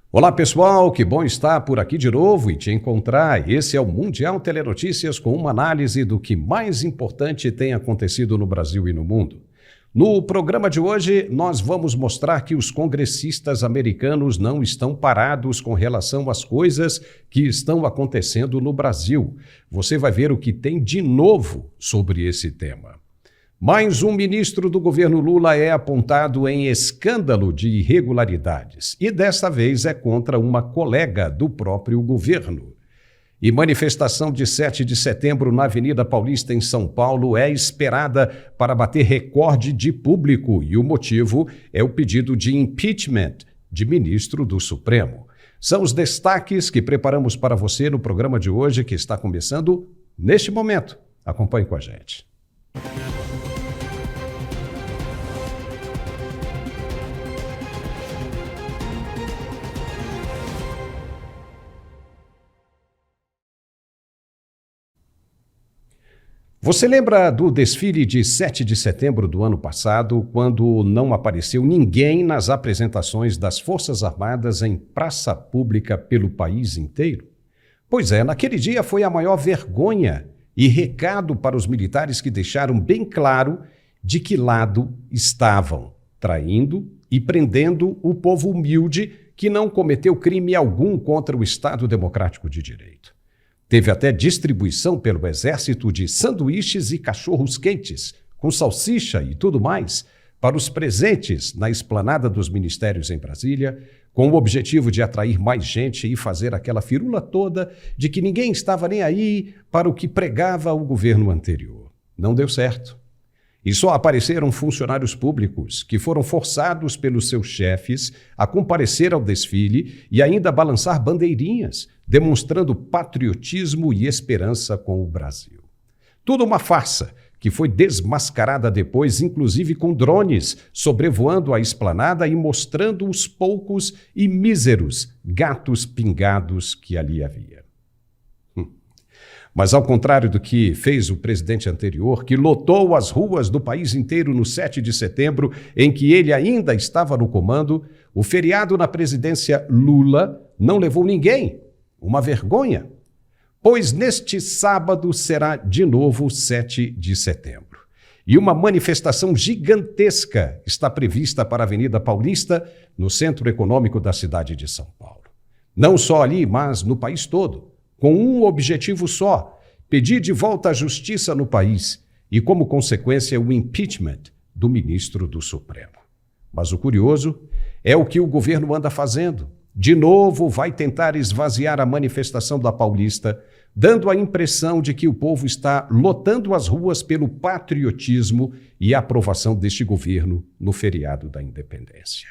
Olá pessoal, que bom estar por aqui de novo e te encontrar. Esse é o Mundial Telenotícias com uma análise do que mais importante tem acontecido no Brasil e no mundo. No programa de hoje, nós vamos mostrar que os congressistas americanos não estão parados com relação às coisas que estão acontecendo no Brasil. Você vai ver o que tem de novo sobre esse tema. Mais um ministro do governo Lula é apontado em escândalo de irregularidades e desta vez é contra uma colega do próprio governo. E manifestação de 7 de setembro na Avenida Paulista, em São Paulo, é esperada para bater recorde de público e o motivo é o pedido de impeachment de ministro do Supremo. São os destaques que preparamos para você no programa de hoje, que está começando neste momento. Acompanhe com a gente. Você lembra do desfile de 7 de setembro do ano passado, quando não apareceu ninguém nas apresentações das Forças Armadas em praça pública pelo país inteiro? Pois é, naquele dia foi a maior vergonha e recado para os militares que deixaram bem claro de que lado estavam, traindo e prendendo o povo humilde que não cometeu crime algum contra o Estado Democrático de Direito. Teve até distribuição pelo Exército de sanduíches e cachorros quentes, com salsicha e tudo mais, para os presentes na esplanada dos ministérios em Brasília, com o objetivo de atrair mais gente e fazer aquela firula toda de que ninguém estava nem aí para o que pregava o governo anterior. Não deu certo. E só apareceram funcionários públicos que foram forçados pelos seus chefes a comparecer ao desfile e ainda balançar bandeirinhas, demonstrando patriotismo e esperança com o Brasil. Tudo uma farsa que foi desmascarada depois, inclusive com drones, sobrevoando a esplanada e mostrando os poucos e míseros gatos pingados que ali havia. Mas ao contrário do que fez o presidente anterior, que lotou as ruas do país inteiro no 7 de setembro, em que ele ainda estava no comando, o feriado na presidência Lula não levou ninguém. Uma vergonha. Pois neste sábado será de novo 7 de setembro. E uma manifestação gigantesca está prevista para a Avenida Paulista, no centro econômico da cidade de São Paulo. Não só ali, mas no país todo, com um objetivo só: pedir de volta a justiça no país e, como consequência, o impeachment do ministro do Supremo. Mas o curioso é o que o governo anda fazendo. De novo, vai tentar esvaziar a manifestação da Paulista, dando a impressão de que o povo está lotando as ruas pelo patriotismo e a aprovação deste governo no feriado da Independência.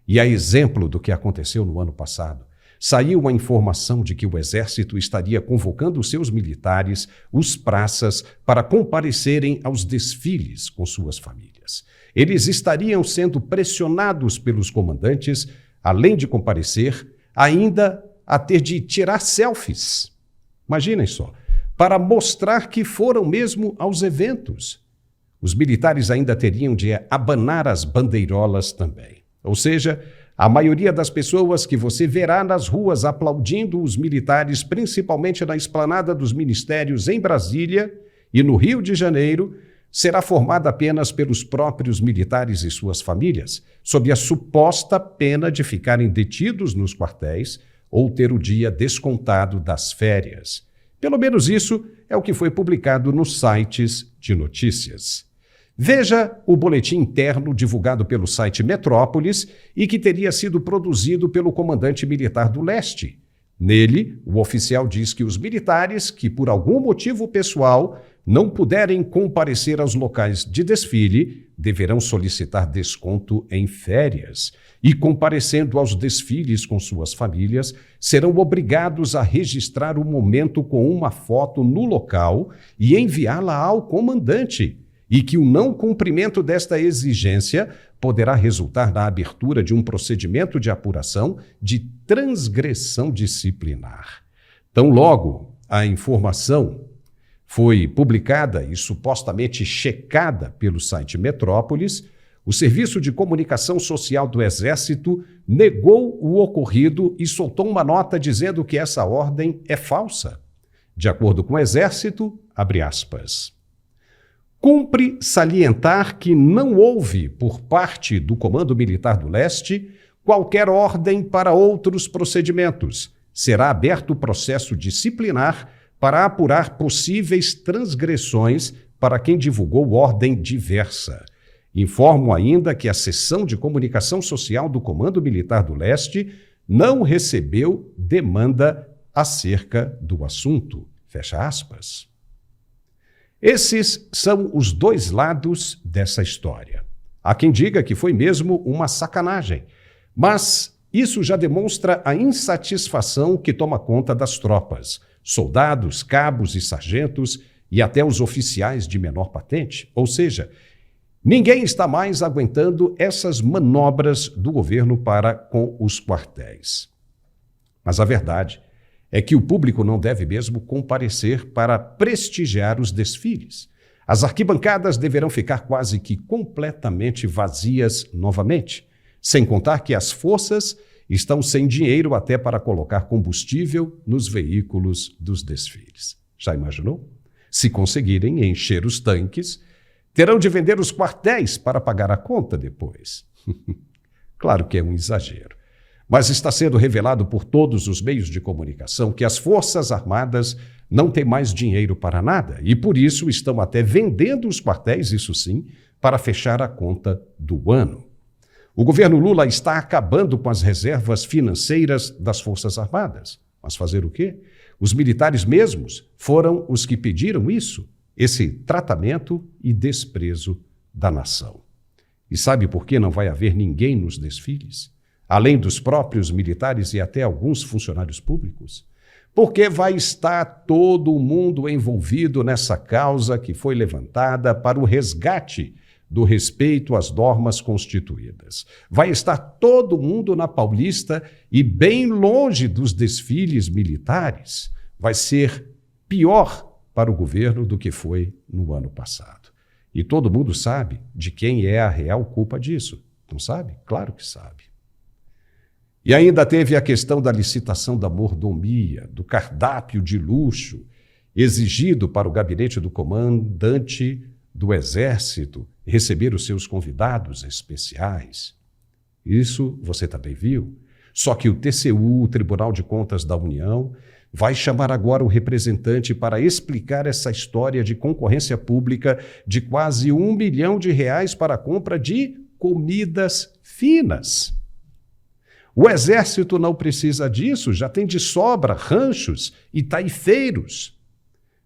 E a exemplo do que aconteceu no ano passado, saiu a informação de que o Exército estaria convocando os seus militares, os praças, para comparecerem aos desfiles com suas famílias. Eles estariam sendo pressionados pelos comandantes, além de comparecer, ainda a ter de tirar selfies. Imaginem só, para mostrar que foram mesmo aos eventos. Os militares ainda teriam de abanar as bandeirolas também. Ou seja, a maioria das pessoas que você verá nas ruas aplaudindo os militares, principalmente na esplanada dos ministérios em Brasília e no Rio de Janeiro, será formada apenas pelos próprios militares e suas famílias, sob a suposta pena de ficarem detidos nos quartéis ou ter o dia descontado das férias. Pelo menos isso é o que foi publicado nos sites de notícias. Veja o boletim interno divulgado pelo site Metrópolis e que teria sido produzido pelo comandante militar do Leste. Nele, o oficial diz que os militares que, por algum motivo pessoal, não puderem comparecer aos locais de desfile, deverão solicitar desconto em férias e, comparecendo aos desfiles com suas famílias, serão obrigados a registrar o momento com uma foto no local e enviá-la ao comandante, e que o não cumprimento desta exigência poderá resultar na abertura de um procedimento de apuração de transgressão disciplinar. Tão logo a informação foi publicada e supostamente checada pelo site Metrópolis, O Serviço de Comunicação Social do Exército negou o ocorrido e soltou uma nota dizendo que essa ordem é falsa. De acordo com o Exército, abre aspas. Cumpre salientar que não houve, por parte do Comando Militar do Leste, qualquer ordem para outros procedimentos. Será aberto processo disciplinar para apurar possíveis transgressões para quem divulgou ordem diversa. Informo ainda que a Seção de Comunicação Social do Comando Militar do Leste não recebeu demanda acerca do assunto. Fecha aspas. Esses são os dois lados dessa história. Há quem diga que foi mesmo uma sacanagem, mas isso já demonstra a insatisfação que toma conta das tropas, soldados, cabos e sargentos e até os oficiais de menor patente. Ou seja, ninguém está mais aguentando essas manobras do governo para com os quartéis. Mas a verdade é que o público não deve mesmo comparecer para prestigiar os desfiles. As arquibancadas deverão ficar quase que completamente vazias novamente, sem contar que as forças estão sem dinheiro até para colocar combustível nos veículos dos desfiles. Já imaginou? Se conseguirem encher os tanques, terão de vender os quartéis para pagar a conta depois. Claro que é um exagero, mas está sendo revelado por todos os meios de comunicação que as Forças Armadas não têm mais dinheiro para nada e, por isso, estão até vendendo os quartéis, isso sim, para fechar a conta do ano. O governo Lula está acabando com as reservas financeiras das Forças Armadas. Mas fazer o quê? Os militares mesmos foram os que pediram isso, esse tratamento e desprezo da nação. E sabe por que não vai haver ninguém nos desfiles? Além dos próprios militares e até alguns funcionários públicos? Porque vai estar todo mundo envolvido nessa causa que foi levantada para o resgate do respeito às normas constituídas. Vai estar todo mundo na Paulista e bem longe dos desfiles militares. Vai ser pior para o governo do que foi no ano passado. E todo mundo sabe de quem é a real culpa disso. Não sabe? Claro que sabe. E ainda teve a questão da licitação da mordomia, do cardápio de luxo exigido para o gabinete do comandante do Exército receber os seus convidados especiais. Isso você também viu. Só que o TCU, o Tribunal de Contas da União, vai chamar agora o representante para explicar essa história de concorrência pública de quase R$1 milhão para a compra de comidas finas. O Exército não precisa disso, já tem de sobra ranchos e taifeiros.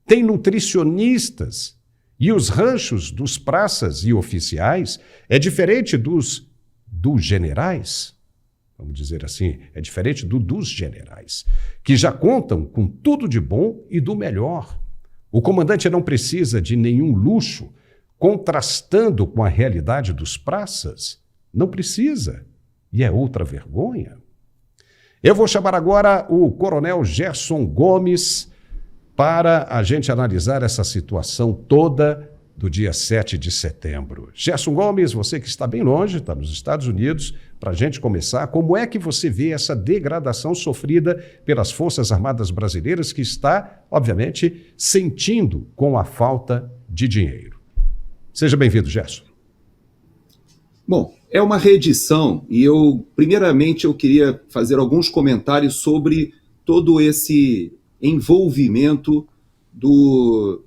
Tem nutricionistas. E os ranchos dos praças e oficiais é diferente dos generais, vamos dizer assim, é diferente dos generais, que já contam com tudo de bom e do melhor. O comandante não precisa de nenhum luxo, contrastando com a realidade dos praças. Não precisa. E é outra vergonha. Eu vou chamar agora o Coronel Gerson Gomes para a gente analisar essa situação toda do dia 7 de setembro. Gerson Gomes, você que está bem longe, está nos Estados Unidos, para a gente começar, como é que você vê essa degradação sofrida pelas Forças Armadas Brasileiras que está, obviamente, sentindo com a falta de dinheiro? Seja bem-vindo, Gerson. Bom, é uma reedição e primeiramente, eu queria fazer alguns comentários sobre todo esse envolvimento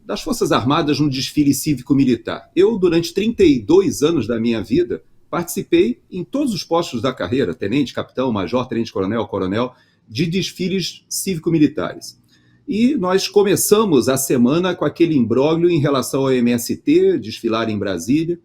das Forças Armadas no desfile cívico-militar. Eu, durante 32 anos da minha vida, participei em todos os postos da carreira, tenente, capitão, major, tenente-coronel, coronel, de desfiles cívico-militares. E nós começamos a semana com aquele imbróglio em relação ao MST, desfilar em Brasília.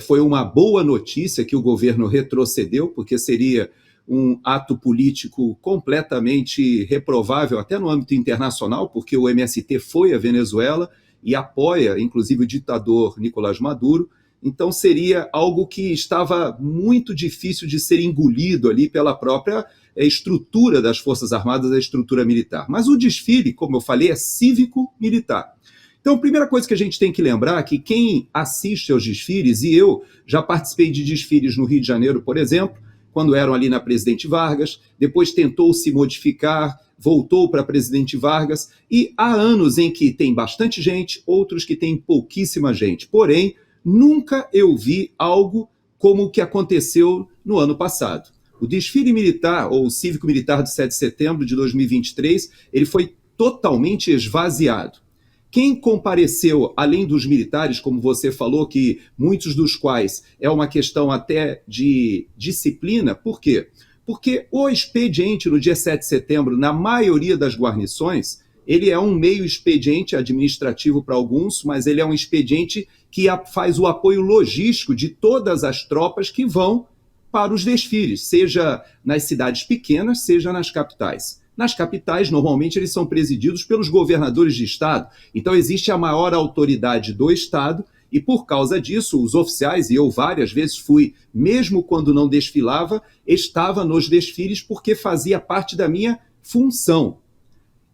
Foi uma boa notícia que o governo retrocedeu, porque seria um ato político completamente reprovável, até no âmbito internacional, porque o MST foi à Venezuela e apoia, inclusive, o ditador Nicolás Maduro. Então, seria algo que estava muito difícil de ser engolido ali pela própria estrutura das Forças Armadas, a estrutura militar. Mas o desfile, como eu falei, é cívico-militar. Então, a primeira coisa que a gente tem que lembrar é que quem assiste aos desfiles, e eu já participei de desfiles no Rio de Janeiro, por exemplo, quando eram ali na Presidente Vargas, depois tentou se modificar, voltou para Presidente Vargas, e há anos em que tem bastante gente, outros que tem pouquíssima gente. Porém, nunca eu vi algo como o que aconteceu no ano passado. O desfile militar, ou cívico-militar do 7 de setembro de 2023, ele foi totalmente esvaziado. Quem compareceu, além dos militares, como você falou, que muitos dos quais é uma questão até de disciplina, por quê? Porque o expediente no dia 7 de setembro, na maioria das guarnições, ele é um meio expediente administrativo para alguns, mas ele é um expediente que faz o apoio logístico de todas as tropas que vão para os desfiles, seja nas cidades pequenas, seja nas capitais. Nas capitais, normalmente, eles são presididos pelos governadores de estado. Então, existe a maior autoridade do estado e, por causa disso, os oficiais, e eu várias vezes fui, mesmo quando não desfilava, estava nos desfiles porque fazia parte da minha função.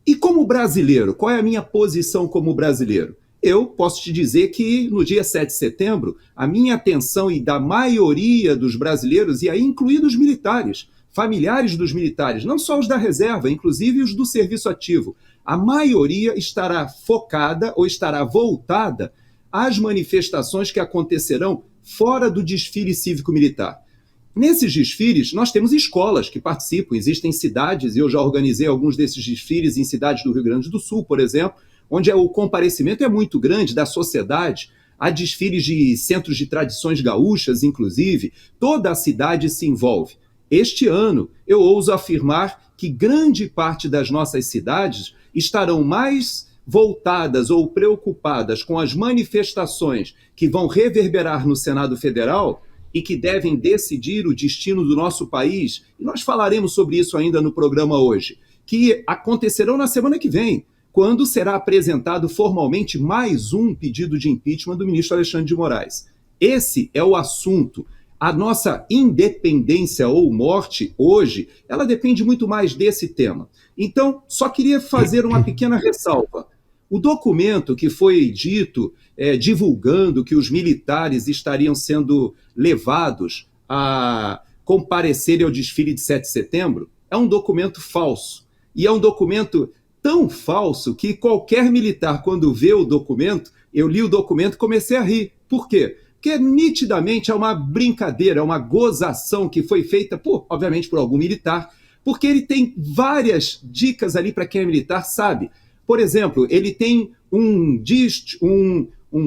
E como brasileiro, qual é a minha posição como brasileiro? Eu posso te dizer que no dia 7 de setembro, a minha atenção e da maioria dos brasileiros, e aí incluindo os militares, familiares dos militares, não só os da reserva, inclusive os do serviço ativo, a maioria estará focada ou estará voltada às manifestações que acontecerão fora do desfile cívico-militar. Nesses desfiles, nós temos escolas que participam, existem cidades, e eu já organizei alguns desses desfiles em cidades do Rio Grande do Sul, por exemplo, onde o comparecimento é muito grande da sociedade, há desfiles de centros de tradições gaúchas, inclusive, toda a cidade se envolve. Este ano, eu ouso afirmar que grande parte das nossas cidades estarão mais voltadas ou preocupadas com as manifestações que vão reverberar no Senado Federal e que devem decidir o destino do nosso país, e nós falaremos sobre isso ainda no programa hoje, que acontecerão na semana que vem, quando será apresentado formalmente mais um pedido de impeachment do ministro Alexandre de Moraes. Esse é o assunto. A nossa independência ou morte, hoje, ela depende muito mais desse tema. Então, só queria fazer uma pequena ressalva. O documento que foi dito, divulgando que os militares estariam sendo levados a comparecerem ao desfile de 7 de setembro, é um documento falso. E é um documento tão falso que qualquer militar, quando vê o documento, eu li o documento e comecei a rir. Por quê? Porque nitidamente é uma brincadeira, é uma gozação que foi feita, obviamente, por algum militar, porque ele tem várias dicas ali para quem é militar, sabe? Por exemplo, ele tem um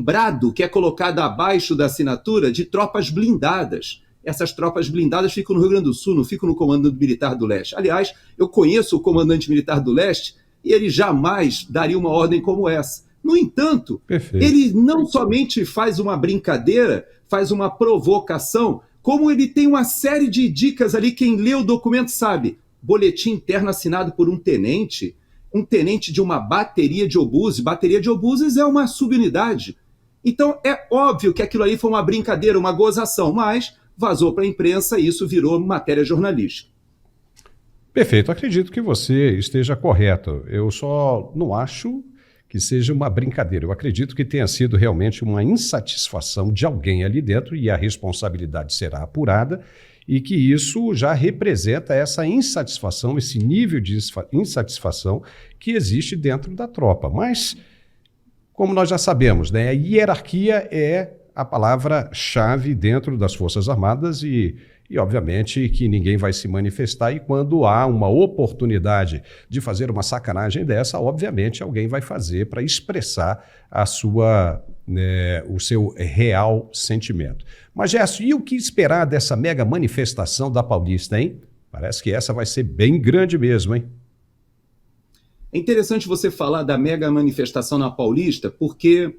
brado que é colocado abaixo da assinatura de tropas blindadas. Essas tropas blindadas ficam no Rio Grande do Sul, não ficam no Comando Militar do Leste. Aliás, eu conheço o comandante militar do Leste e ele jamais daria uma ordem como essa. No entanto, Perfeito. Ele não somente faz uma brincadeira, faz uma provocação, como ele tem uma série de dicas ali, quem lê o documento sabe. Boletim interno assinado por um tenente de uma bateria de obuses. Bateria de obuses é uma subunidade. Então, é óbvio que aquilo ali foi uma brincadeira, uma gozação, mas vazou para a imprensa e isso virou matéria jornalística. Perfeito, acredito que você esteja correto. Eu só não acho que seja uma brincadeira. Eu acredito que tenha sido realmente uma insatisfação de alguém ali dentro e a responsabilidade será apurada e que isso já representa essa insatisfação, esse nível de insatisfação que existe dentro da tropa. Mas, como nós já sabemos, né, a hierarquia é a palavra-chave dentro das Forças Armadas e obviamente que ninguém vai se manifestar e quando há uma oportunidade de fazer uma sacanagem dessa, obviamente alguém vai fazer para expressar o seu real sentimento. Mas, Gerson, e o que esperar dessa mega manifestação da Paulista, hein? Parece que essa vai ser bem grande mesmo, hein? É interessante você falar da mega manifestação na Paulista, porque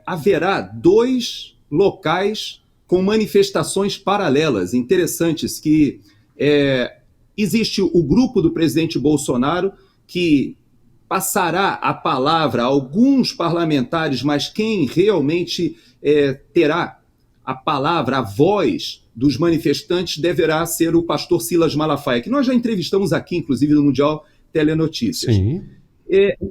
haverá 2 locais com manifestações paralelas, interessantes, que existe o grupo do presidente Bolsonaro, que passará a palavra a alguns parlamentares, mas quem realmente terá a palavra, a voz dos manifestantes, deverá ser o pastor Silas Malafaia, que nós já entrevistamos aqui, inclusive no Mundial Telenotícias. Sim.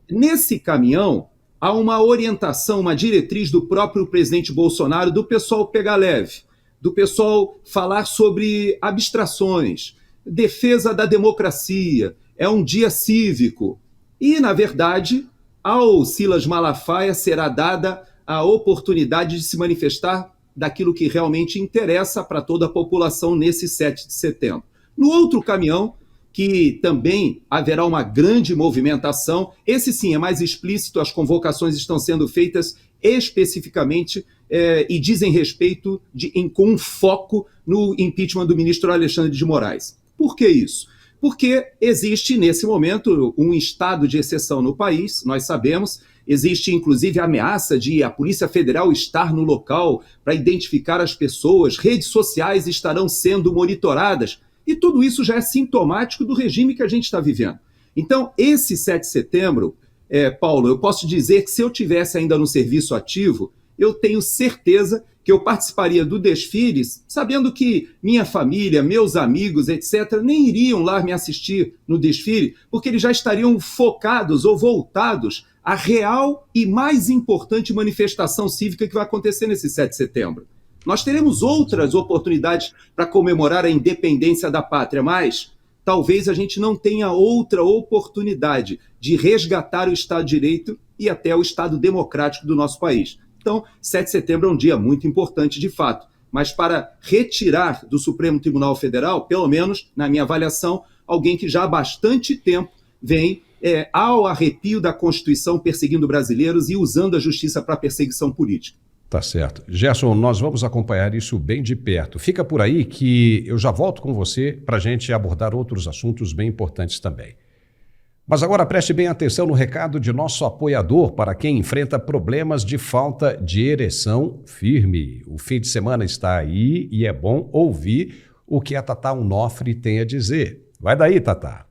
Nesse caminhão, há uma orientação, uma diretriz do próprio presidente Bolsonaro, do pessoal pegar leve, do pessoal falar sobre abstrações, defesa da democracia, é um dia cívico. E, na verdade, ao Silas Malafaia será dada a oportunidade de se manifestar daquilo que realmente interessa para toda a população nesse 7 de setembro. No outro caminhão, que também haverá uma grande movimentação, esse sim é mais explícito, as convocações estão sendo feitas especificamente e dizem respeito com um foco no impeachment do ministro Alexandre de Moraes. Por que isso? Porque existe, nesse momento, um estado de exceção no país, nós sabemos, existe inclusive a ameaça de a Polícia Federal estar no local para identificar as pessoas, redes sociais estarão sendo monitoradas, e tudo isso já é sintomático do regime que a gente está vivendo. Então, esse 7 de setembro, Paulo, eu posso dizer que se eu tivesse ainda no serviço ativo, eu tenho certeza que eu participaria do desfile, sabendo que minha família, meus amigos, etc., nem iriam lá me assistir no desfile, porque eles já estariam focados ou voltados à real e mais importante manifestação cívica que vai acontecer nesse 7 de setembro. Nós teremos outras oportunidades para comemorar a independência da pátria, mas talvez a gente não tenha outra oportunidade de resgatar o Estado de Direito e até o Estado democrático do nosso país. Então, 7 de setembro é um dia muito importante, de fato, mas para retirar do Supremo Tribunal Federal, pelo menos, na minha avaliação, alguém que já há bastante tempo vem ao arrepio da Constituição perseguindo brasileiros e usando a justiça para perseguição política. Tá certo. Gerson, nós vamos acompanhar isso bem de perto. Fica por aí que eu já volto com você para a gente abordar outros assuntos bem importantes também. Mas agora preste bem atenção no recado de nosso apoiador para quem enfrenta problemas de falta de ereção firme. O fim de semana está aí e é bom ouvir o que a Tatá Onofre tem a dizer. Vai daí, Tatá.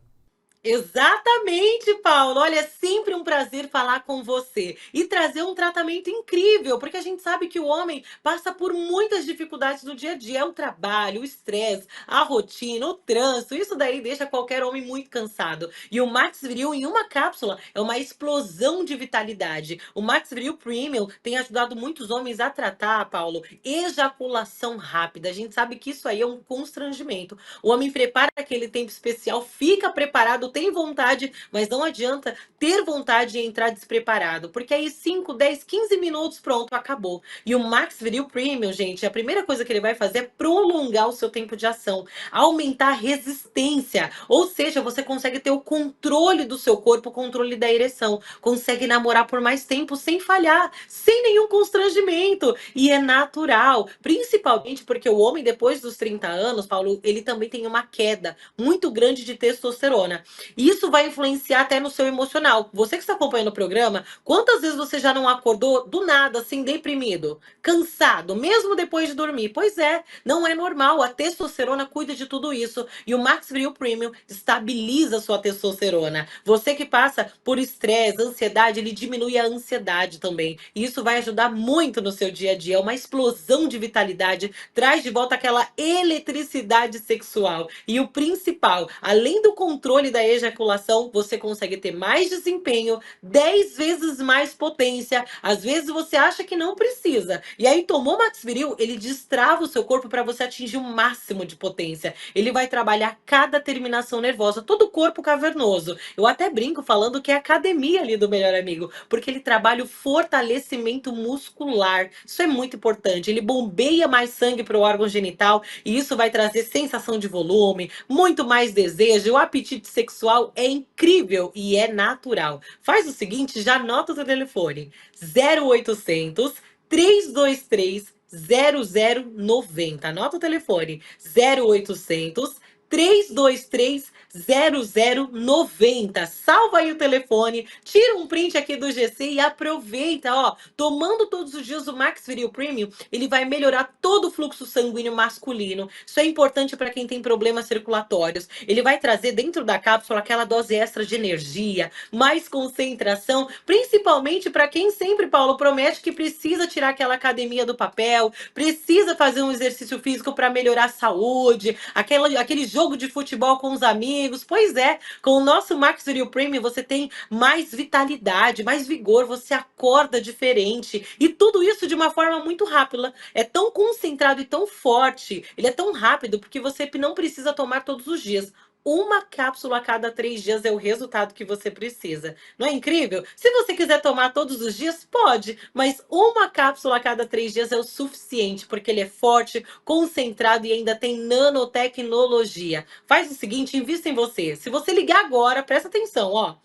Exatamente, Paulo. Olha, é sempre um prazer falar com você e trazer um tratamento incrível, porque a gente sabe que o homem passa por muitas dificuldades no dia a dia. É o trabalho, o estresse, a rotina, o trânsito. Isso daí deixa qualquer homem muito cansado. E o Max Viril em uma cápsula é uma explosão de vitalidade. O Max Viril Premium tem ajudado muitos homens a tratar, Paulo, ejaculação rápida. A gente sabe que isso aí é um constrangimento. O homem prepara aquele tempo especial, fica preparado, tem vontade, mas não adianta ter vontade de entrar despreparado, porque aí 5, 10, 15 minutos, pronto, acabou. E o Max Viril Premium, gente, a primeira coisa que ele vai fazer é prolongar o seu tempo de ação, aumentar a resistência, ou seja, você consegue ter o controle do seu corpo, o controle da ereção, consegue namorar por mais tempo sem falhar, sem nenhum constrangimento, e é natural, principalmente porque o homem depois dos 30 anos, Paulo, ele também tem uma queda muito grande de testosterona. Isso vai influenciar até no seu emocional. Você que está acompanhando o programa, quantas vezes você já não acordou do nada, assim, deprimido, cansado, mesmo depois de dormir? Pois é, não é normal. A testosterona cuida de tudo isso. E o Max Viril Premium estabiliza a sua testosterona. Você que passa por estresse, ansiedade, ele diminui a ansiedade também. E isso vai ajudar muito no seu dia a dia. É uma explosão de vitalidade, traz de volta aquela eletricidade sexual. E o principal, além do controle da ejaculação, você consegue ter mais desempenho, 10 vezes mais potência. Às vezes você acha que não precisa. E aí tomou Max Viril, ele destrava o seu corpo para você atingir o máximo de potência. Ele vai trabalhar cada terminação nervosa, todo o corpo cavernoso. Eu até brinco falando que é a academia ali do Melhor Amigo, porque ele trabalha o fortalecimento muscular. Isso é muito importante. Ele bombeia mais sangue para o órgão genital e isso vai trazer sensação de volume, muito mais desejo. O apetite sexual é incrível e é natural. Faz o seguinte, já anota o seu telefone: 0800 323 0090. Anota o telefone: 0800 323 0090. Salva aí o telefone, tira um print aqui do GC e aproveita, ó. Tomando todos os dias o Max Viril Premium, ele vai melhorar todo o fluxo sanguíneo masculino. Isso é importante para quem tem problemas circulatórios. Ele vai trazer dentro da cápsula aquela dose extra de energia, mais concentração, principalmente para quem sempre, Paulo, promete que precisa tirar aquela academia do papel, precisa fazer um exercício físico para melhorar a saúde, aquele jogo de futebol com os amigos. Pois é, com o nosso Max Viril Premium você tem mais vitalidade, mais vigor, você acorda diferente. E tudo isso de uma forma muito rápida. É tão concentrado e tão forte, ele é tão rápido porque você não precisa tomar todos os dias. Uma cápsula a cada 3 dias é o resultado que você precisa. Não é incrível? Se você quiser tomar todos os dias, pode, mas uma cápsula a cada 3 dias é o suficiente, porque ele é forte, concentrado e ainda tem nanotecnologia. Faz o seguinte, invista em você. Se você ligar agora, presta atenção, ó.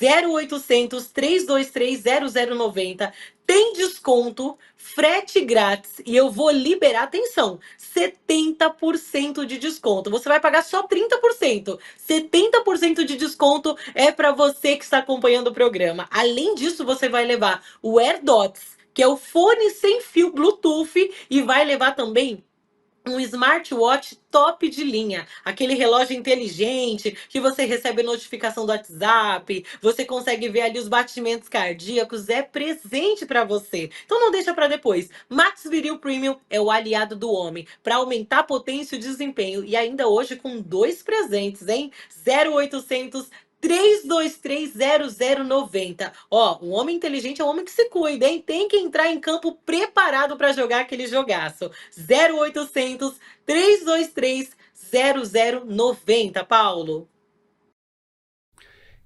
0800 323 0090. Tem desconto, frete grátis e eu vou liberar, atenção, 70% de desconto. Você vai pagar só 30%. 70% de desconto é para você que está acompanhando o programa. Além disso, você vai levar o AirDots, que é o fone sem fio Bluetooth, e vai levar também um smartwatch top de linha, aquele relógio inteligente que você recebe notificação do WhatsApp, você consegue ver ali os batimentos cardíacos, é presente para você. Então não deixa para depois. Max Viril Premium é o aliado do homem para aumentar a potência e o desempenho, e ainda hoje com 2 presentes, hein? 0800 323 0090. Ó, o homem inteligente é o homem que se cuida, hein? Tem que entrar em campo preparado para jogar aquele jogaço. 0800 323 0090, Paulo.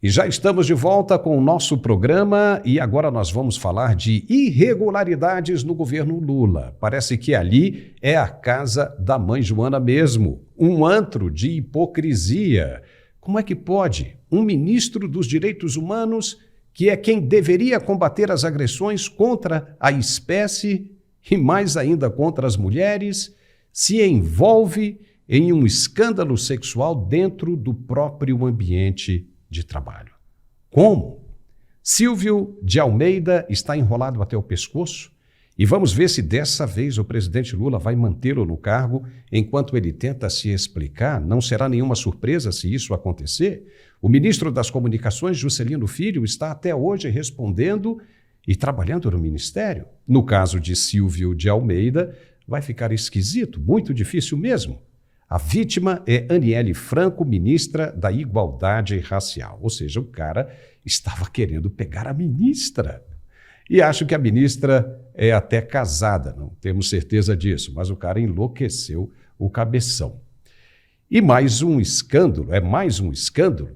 E já estamos de volta com o nosso programa e agora nós vamos falar de irregularidades no governo Lula. Parece que ali é a casa da mãe Joana mesmo, um antro de hipocrisia. Como é que pode um ministro dos Direitos Humanos, que é quem deveria combater as agressões contra a espécie e mais ainda contra as mulheres, se envolve em um escândalo sexual dentro do próprio ambiente de trabalho? Como? Silvio de Almeida está enrolado até o pescoço e vamos ver se dessa vez o presidente Lula vai mantê-lo no cargo enquanto ele tenta se explicar. Não será nenhuma surpresa se isso acontecer. O ministro das Comunicações, Juscelino Filho, está até hoje respondendo e trabalhando no ministério. No caso de Silvio de Almeida, vai ficar esquisito, muito difícil mesmo. A vítima é Aniele Franco, ministra da Igualdade Racial. Ou seja, o cara estava querendo pegar a ministra. E acho que a ministra é até casada, não temos certeza disso, mas o cara enlouqueceu o cabeção. E mais um escândalo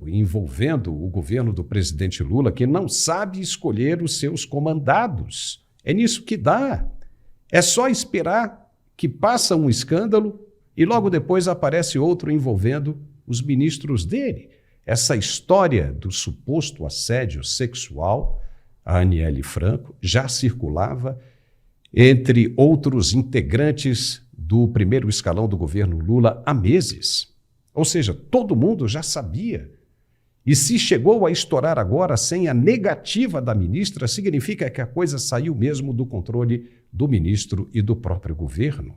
envolvendo o governo do presidente Lula, que não sabe escolher os seus comandados. É nisso que dá. É só esperar que passa um escândalo e logo depois aparece outro envolvendo os ministros dele. Essa história do suposto assédio sexual a Aniele Franco já circulava entre outros integrantes do primeiro escalão do governo Lula há meses. Ou seja, todo mundo já sabia. E se chegou a estourar agora sem a negativa da ministra, significa que a coisa saiu mesmo do controle do ministro e do próprio governo.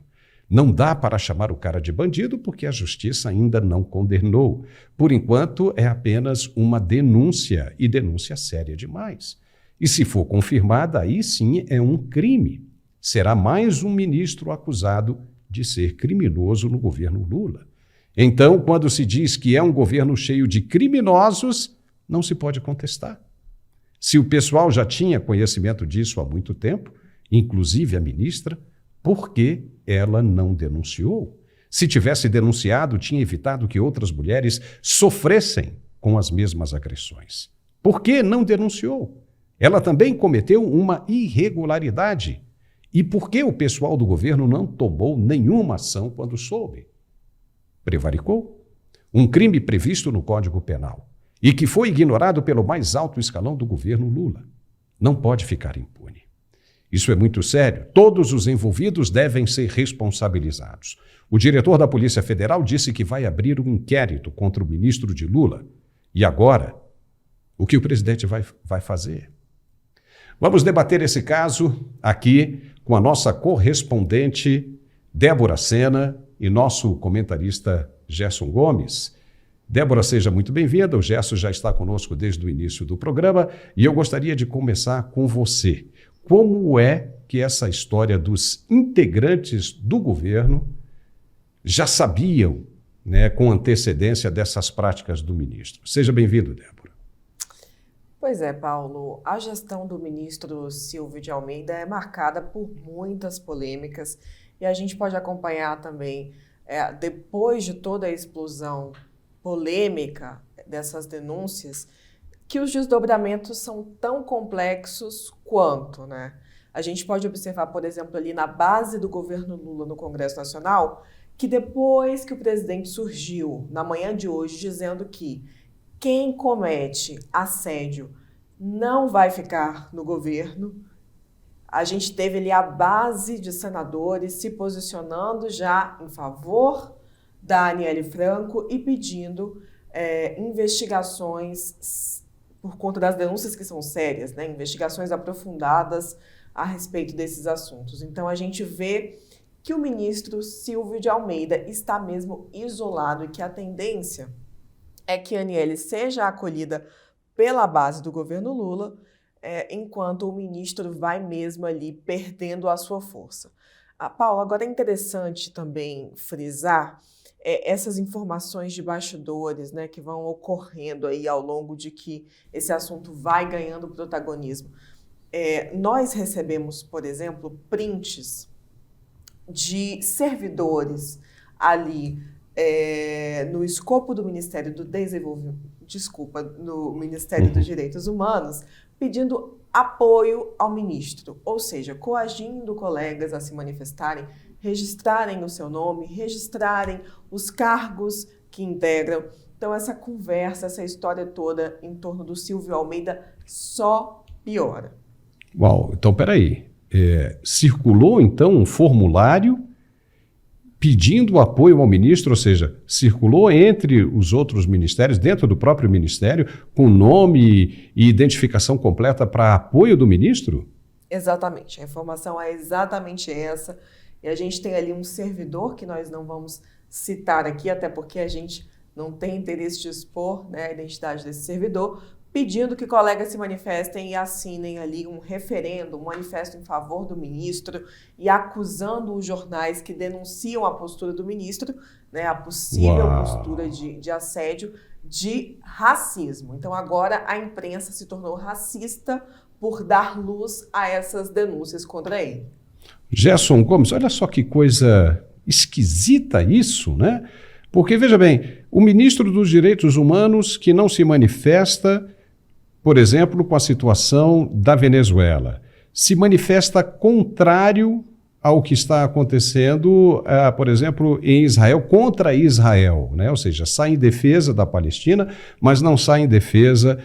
Não dá para chamar o cara de bandido porque a justiça ainda não condenou. Por enquanto, é apenas uma denúncia, e denúncia séria demais. E se for confirmada, aí sim é um crime. Será mais um ministro acusado de ser criminoso no governo Lula. Então, quando se diz que é um governo cheio de criminosos, não se pode contestar. Se o pessoal já tinha conhecimento disso há muito tempo, inclusive a ministra, por que ela não denunciou? Se tivesse denunciado, tinha evitado que outras mulheres sofressem com as mesmas agressões. Por que não denunciou? Ela também cometeu uma irregularidade. E por que o pessoal do governo não tomou nenhuma ação quando soube? Prevaricou. Um crime previsto no Código Penal e que foi ignorado pelo mais alto escalão do governo Lula. Não pode ficar impune. Isso é muito sério. Todos os envolvidos devem ser responsabilizados. O diretor da Polícia Federal disse que vai abrir um inquérito contra o ministro de Lula. E agora, o que o presidente vai fazer? Vamos debater esse caso aqui com a nossa correspondente Débora Sena e nosso comentarista Gerson Gomes. Débora, seja muito bem-vinda. O Gerson já está conosco desde o início do programa e eu gostaria de começar com você. Como é que essa história dos integrantes do governo já sabiam né, com antecedência dessas práticas do ministro. Seja bem-vindo, Débora. Pois é, Paulo, a gestão do ministro Silvio de Almeida é marcada por muitas polêmicas e a gente pode acompanhar também, depois de toda a explosão polêmica dessas denúncias, que os desdobramentos são tão complexos quanto, né? A gente pode observar, por exemplo, ali na base do governo Lula no Congresso Nacional, que depois que o presidente surgiu na manhã de hoje dizendo que quem comete assédio não vai ficar no governo, a gente teve ali a base de senadores se posicionando já em favor da Aniele Franco e pedindo investigações por conta das denúncias que são sérias, né? Investigações aprofundadas a respeito desses assuntos. Então a gente vê que o ministro Silvio de Almeida está mesmo isolado e que a tendência é que a Aniele seja acolhida pela base do governo Lula, enquanto o ministro vai mesmo ali perdendo a sua força. Paulo, agora é interessante também frisar essas informações de bastidores, né, que vão ocorrendo aí ao longo de que esse assunto vai ganhando protagonismo. Nós recebemos, por exemplo, prints de servidores ali no escopo do Ministério do no Ministério dos Direitos Humanos, pedindo apoio ao ministro, ou seja, coagindo colegas a se manifestarem, registrarem o seu nome, registrarem os cargos que integram. Então essa conversa, essa história toda em torno do Silvio Almeida só piora. Uau, então peraí. Circulou então um formulário pedindo apoio ao ministro, ou seja, circulou entre os outros ministérios, dentro do próprio ministério, com nome e identificação completa para apoio do ministro? Exatamente, a informação é exatamente essa. E a gente tem ali um servidor que nós não vamos citar aqui, até porque a gente não tem interesse de expor, né, a identidade desse servidor, pedindo que colegas se manifestem e assinem ali um referendo, um manifesto em favor do ministro e acusando os jornais que denunciam a postura do ministro, né, a possível postura de assédio, de racismo. Então agora a imprensa se tornou racista por dar luz a essas denúncias contra ele. Gerson Gomes, olha só que coisa esquisita isso, né? Porque, veja bem, o ministro dos Direitos Humanos que não se manifesta, por exemplo, com a situação da Venezuela, se manifesta contrário ao que está acontecendo, por exemplo, em Israel, contra Israel, né? Ou seja, sai em defesa da Palestina, mas não sai em defesa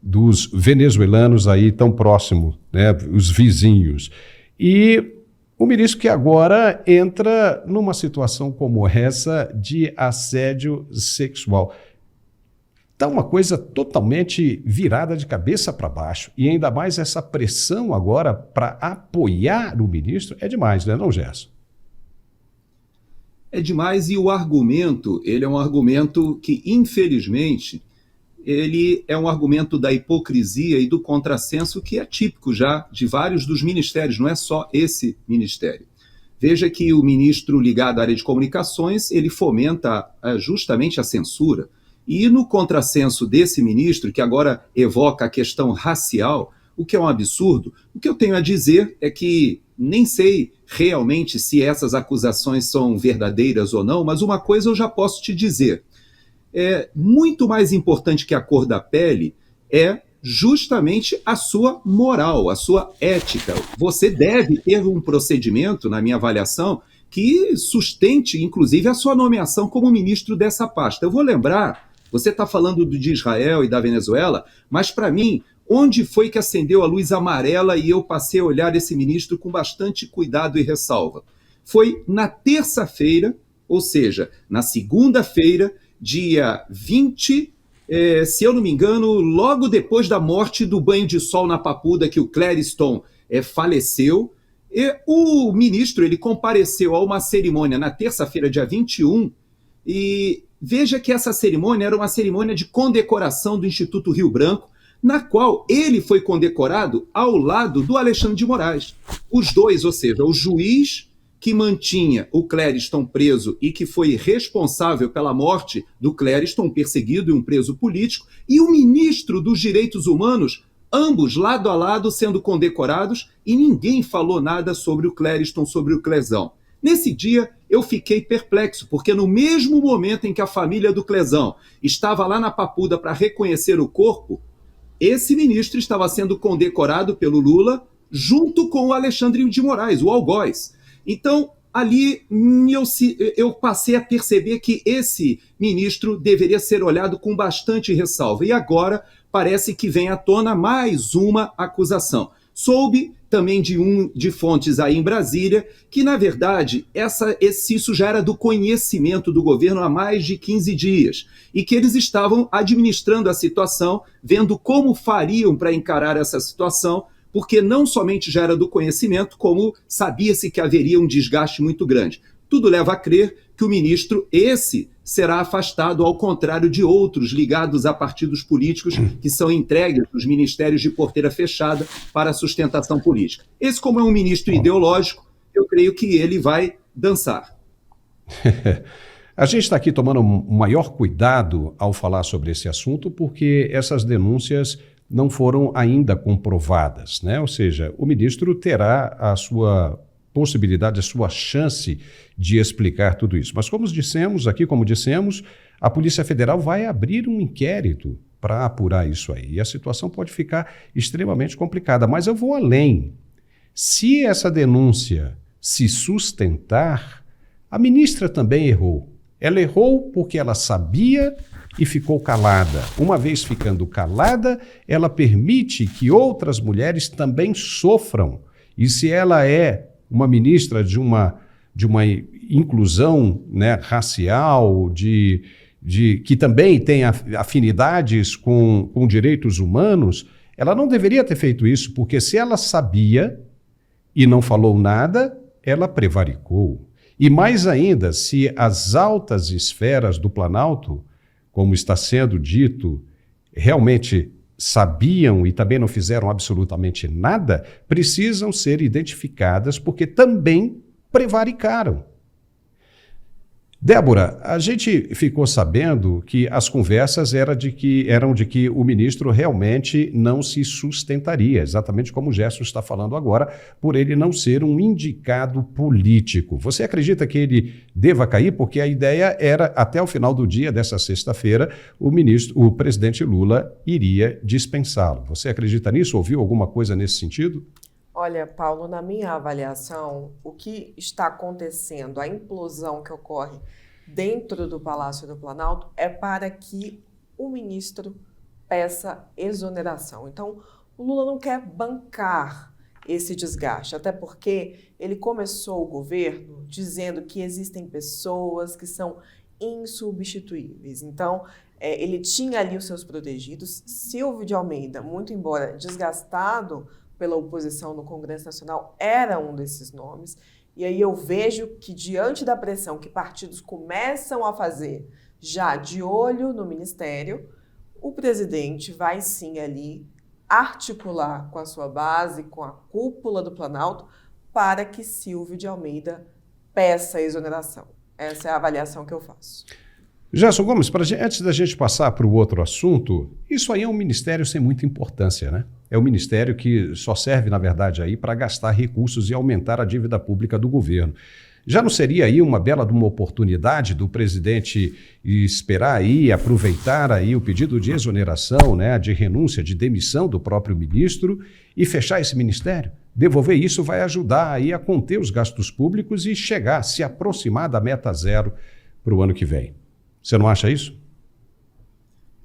dos venezuelanos aí tão próximos, né? Os vizinhos. E o ministro que agora entra numa situação como essa de assédio sexual. Está uma coisa totalmente virada de cabeça para baixo. E ainda mais essa pressão agora para apoiar o ministro é demais, né, não, Gerson? É demais, e o argumento, ele é um argumento que, infelizmente, ele é um argumento da hipocrisia e do contrassenso que é típico já de vários dos ministérios, não é só esse ministério. Veja que o ministro ligado à área de comunicações, ele fomenta justamente a censura. E no contrassenso desse ministro, que agora evoca a questão racial, o que é um absurdo, o que eu tenho a dizer é que nem sei realmente se essas acusações são verdadeiras ou não, mas uma coisa eu já posso te dizer. Muito mais importante que a cor da pele é justamente a sua moral, a sua ética. Você deve ter um procedimento, na minha avaliação, que sustente, inclusive, a sua nomeação como ministro dessa pasta. Eu vou lembrar, você está falando de Israel e da Venezuela, mas, para mim, onde foi que acendeu a luz amarela e eu passei a olhar esse ministro com bastante cuidado e ressalva? Foi na terça-feira, ou seja, na segunda-feira, dia 20, se eu não me engano, logo depois da morte do banho de sol na Papuda, que o Clériston faleceu, o ministro ele compareceu a uma cerimônia na terça-feira, dia 21, e veja que essa cerimônia era uma cerimônia de condecoração do Instituto Rio Branco, na qual ele foi condecorado ao lado do Alexandre de Moraes. Os dois, ou seja, o juiz que mantinha o Clériston preso e que foi responsável pela morte do Clériston, um perseguido e um preso político, e o ministro dos Direitos Humanos, ambos lado a lado sendo condecorados, e ninguém falou nada sobre o Clériston, sobre o Clesão. Nesse dia, eu fiquei perplexo, porque no mesmo momento em que a família do Clesão estava lá na Papuda para reconhecer o corpo, esse ministro estava sendo condecorado pelo Lula junto com o Alexandre de Moraes, o algoz. Então, ali eu passei a perceber que esse ministro deveria ser olhado com bastante ressalva. E agora parece que vem à tona mais uma acusação. Soube também de fontes aí em Brasília que, na verdade, isso já era do conhecimento do governo há mais de 15 dias e que eles estavam administrando a situação, vendo como fariam para encarar essa situação, porque não somente já era do conhecimento, como sabia-se que haveria um desgaste muito grande. Tudo leva a crer que o ministro, esse, será afastado, ao contrário de outros ligados a partidos políticos que são entregues nos ministérios de porteira fechada para a sustentação política. Esse, como é um ministro ideológico, eu creio que ele vai dançar. A gente está aqui tomando um maior cuidado ao falar sobre esse assunto, porque essas denúncias não foram ainda comprovadas, né? Ou seja, o ministro terá a sua possibilidade, a sua chance de explicar tudo isso. Mas como dissemos, a Polícia Federal vai abrir um inquérito para apurar isso aí. E a situação pode ficar extremamente complicada. Mas eu vou além. Se essa denúncia se sustentar, a ministra também errou. Ela errou porque ela sabia e ficou calada. Uma vez ficando calada, ela permite que outras mulheres também sofram. E se ela é uma ministra de uma inclusão, né, racial, que também tem afinidades com direitos humanos, ela não deveria ter feito isso, porque se ela sabia e não falou nada, ela prevaricou. E mais ainda, se as altas esferas do Planalto, como está sendo dito, realmente sabiam e também não fizeram absolutamente nada, precisam ser identificadas porque também prevaricaram. Débora, a gente ficou sabendo que as conversas eram de que o ministro realmente não se sustentaria, exatamente como o Gerson está falando agora, por ele não ser um indicado político. Você acredita que ele deva cair? Porque a ideia era, até o final do dia dessa sexta-feira, o presidente Lula iria dispensá-lo. Você acredita nisso? Ouviu alguma coisa nesse sentido? Olha, Paulo, na minha avaliação, o que está acontecendo, a implosão que ocorre dentro do Palácio do Planalto é para que o ministro peça exoneração. Então, o Lula não quer bancar esse desgaste, até porque ele começou o governo dizendo que existem pessoas que são insubstituíveis. Então, ele tinha ali os seus protegidos. Silvio de Almeida, muito embora desgastado pela oposição no Congresso Nacional, era um desses nomes. E aí eu vejo que, diante da pressão que partidos começam a fazer, já de olho no Ministério, o presidente vai sim ali articular com a sua base, com a cúpula do Planalto, para que Silvio de Almeida peça a exoneração. Essa é a avaliação que eu faço. Gerson Gomes, antes da gente passar para o outro assunto, isso aí é um ministério sem muita importância, né? É um ministério que só serve, na verdade, aí para gastar recursos e aumentar a dívida pública do governo. Já não seria aí uma bela de uma oportunidade do presidente esperar aí, aproveitar aí o pedido de exoneração, né, de renúncia, de demissão do próprio ministro e fechar esse ministério? Devolver isso vai ajudar aí a conter os gastos públicos e se aproximar da meta zero para o ano que vem. Você não acha isso?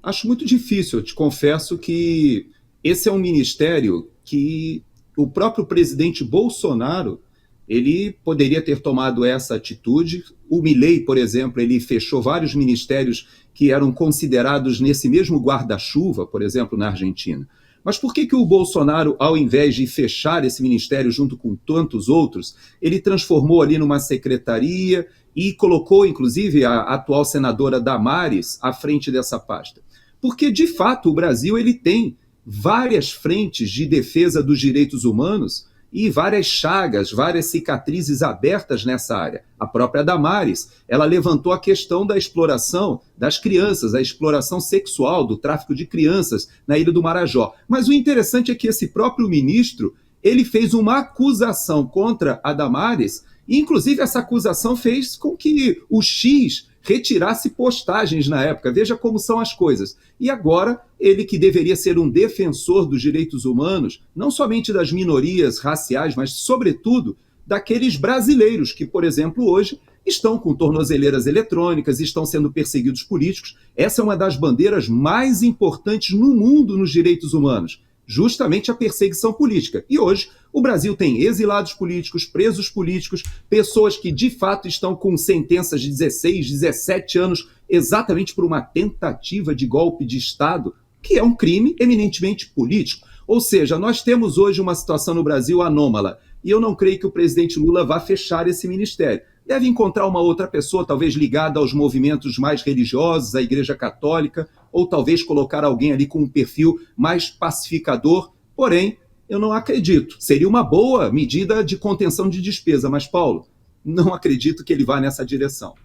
Acho muito difícil. Eu te confesso que esse é um ministério que o próprio presidente Bolsonaro, ele poderia ter tomado essa atitude. O Milei, por exemplo, ele fechou vários ministérios que eram considerados nesse mesmo guarda-chuva, por exemplo, na Argentina. Mas por que o Bolsonaro, ao invés de fechar esse ministério junto com tantos outros, ele transformou ali numa secretaria e colocou, inclusive, a atual senadora Damares à frente dessa pasta? Porque, de fato, o Brasil ele tem várias frentes de defesa dos direitos humanos e várias chagas, várias cicatrizes abertas nessa área. A própria Damares, ela levantou a questão da exploração das crianças, a exploração sexual, do tráfico de crianças na Ilha do Marajó. Mas o interessante é que esse próprio ministro, ele fez uma acusação contra a Damares, e inclusive essa acusação fez com que o X retirasse postagens na época. Veja como são as coisas. E agora, ele que deveria ser um defensor dos direitos humanos, não somente das minorias raciais, mas, sobretudo, daqueles brasileiros que, por exemplo, hoje estão com tornozeleiras eletrônicas, estão sendo perseguidos políticos. Essa é uma das bandeiras mais importantes no mundo nos direitos humanos, justamente a perseguição política. E hoje o Brasil tem exilados políticos, presos políticos, pessoas que de fato estão com sentenças de 16, 17 anos exatamente por uma tentativa de golpe de Estado, que é um crime eminentemente político. Ou seja, nós temos hoje uma situação no Brasil anômala, e eu não creio que o presidente Lula vá fechar esse ministério. Deve encontrar uma outra pessoa, talvez ligada aos movimentos mais religiosos, à Igreja Católica, ou talvez colocar alguém ali com um perfil mais pacificador. Porém, eu não acredito. Seria uma boa medida de contenção de despesa, mas, Paulo, não acredito que ele vá nessa direção.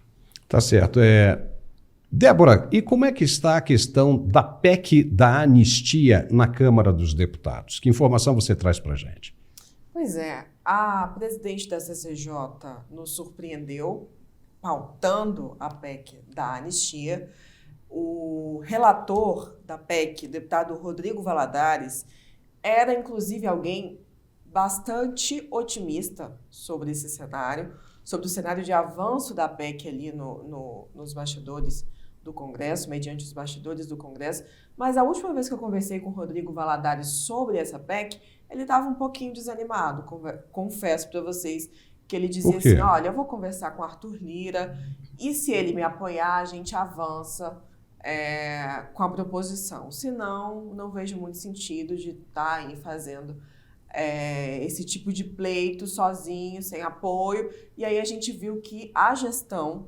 Tá certo. Débora, e como é que está a questão da PEC da anistia na Câmara dos Deputados? Que informação você traz para a gente? Pois é, a presidente da CCJ nos surpreendeu pautando a PEC da anistia. O relator da PEC, o deputado Rodrigo Valadares, era inclusive alguém bastante otimista sobre esse cenário, sobre o cenário de avanço da PEC ali nos bastidores do Congresso, mediante os bastidores do Congresso. Mas a última vez que eu conversei com o Rodrigo Valadares sobre essa PEC, ele estava um pouquinho desanimado, confesso para vocês, que ele dizia assim, olha, eu vou conversar com o Arthur Lira e se ele me apoiar, a gente avança com a proposição. Senão, não vejo muito sentido de estar aí fazendo esse tipo de pleito sozinho, sem apoio. E aí a gente viu que a gestão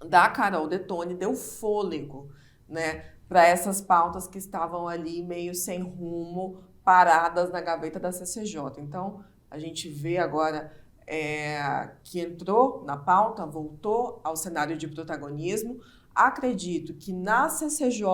da Carol Detone deu fôlego, né, para essas pautas que estavam ali meio sem rumo, paradas na gaveta da CCJ. Então, a gente vê agora que entrou na pauta, voltou ao cenário de protagonismo. Acredito que na CCJ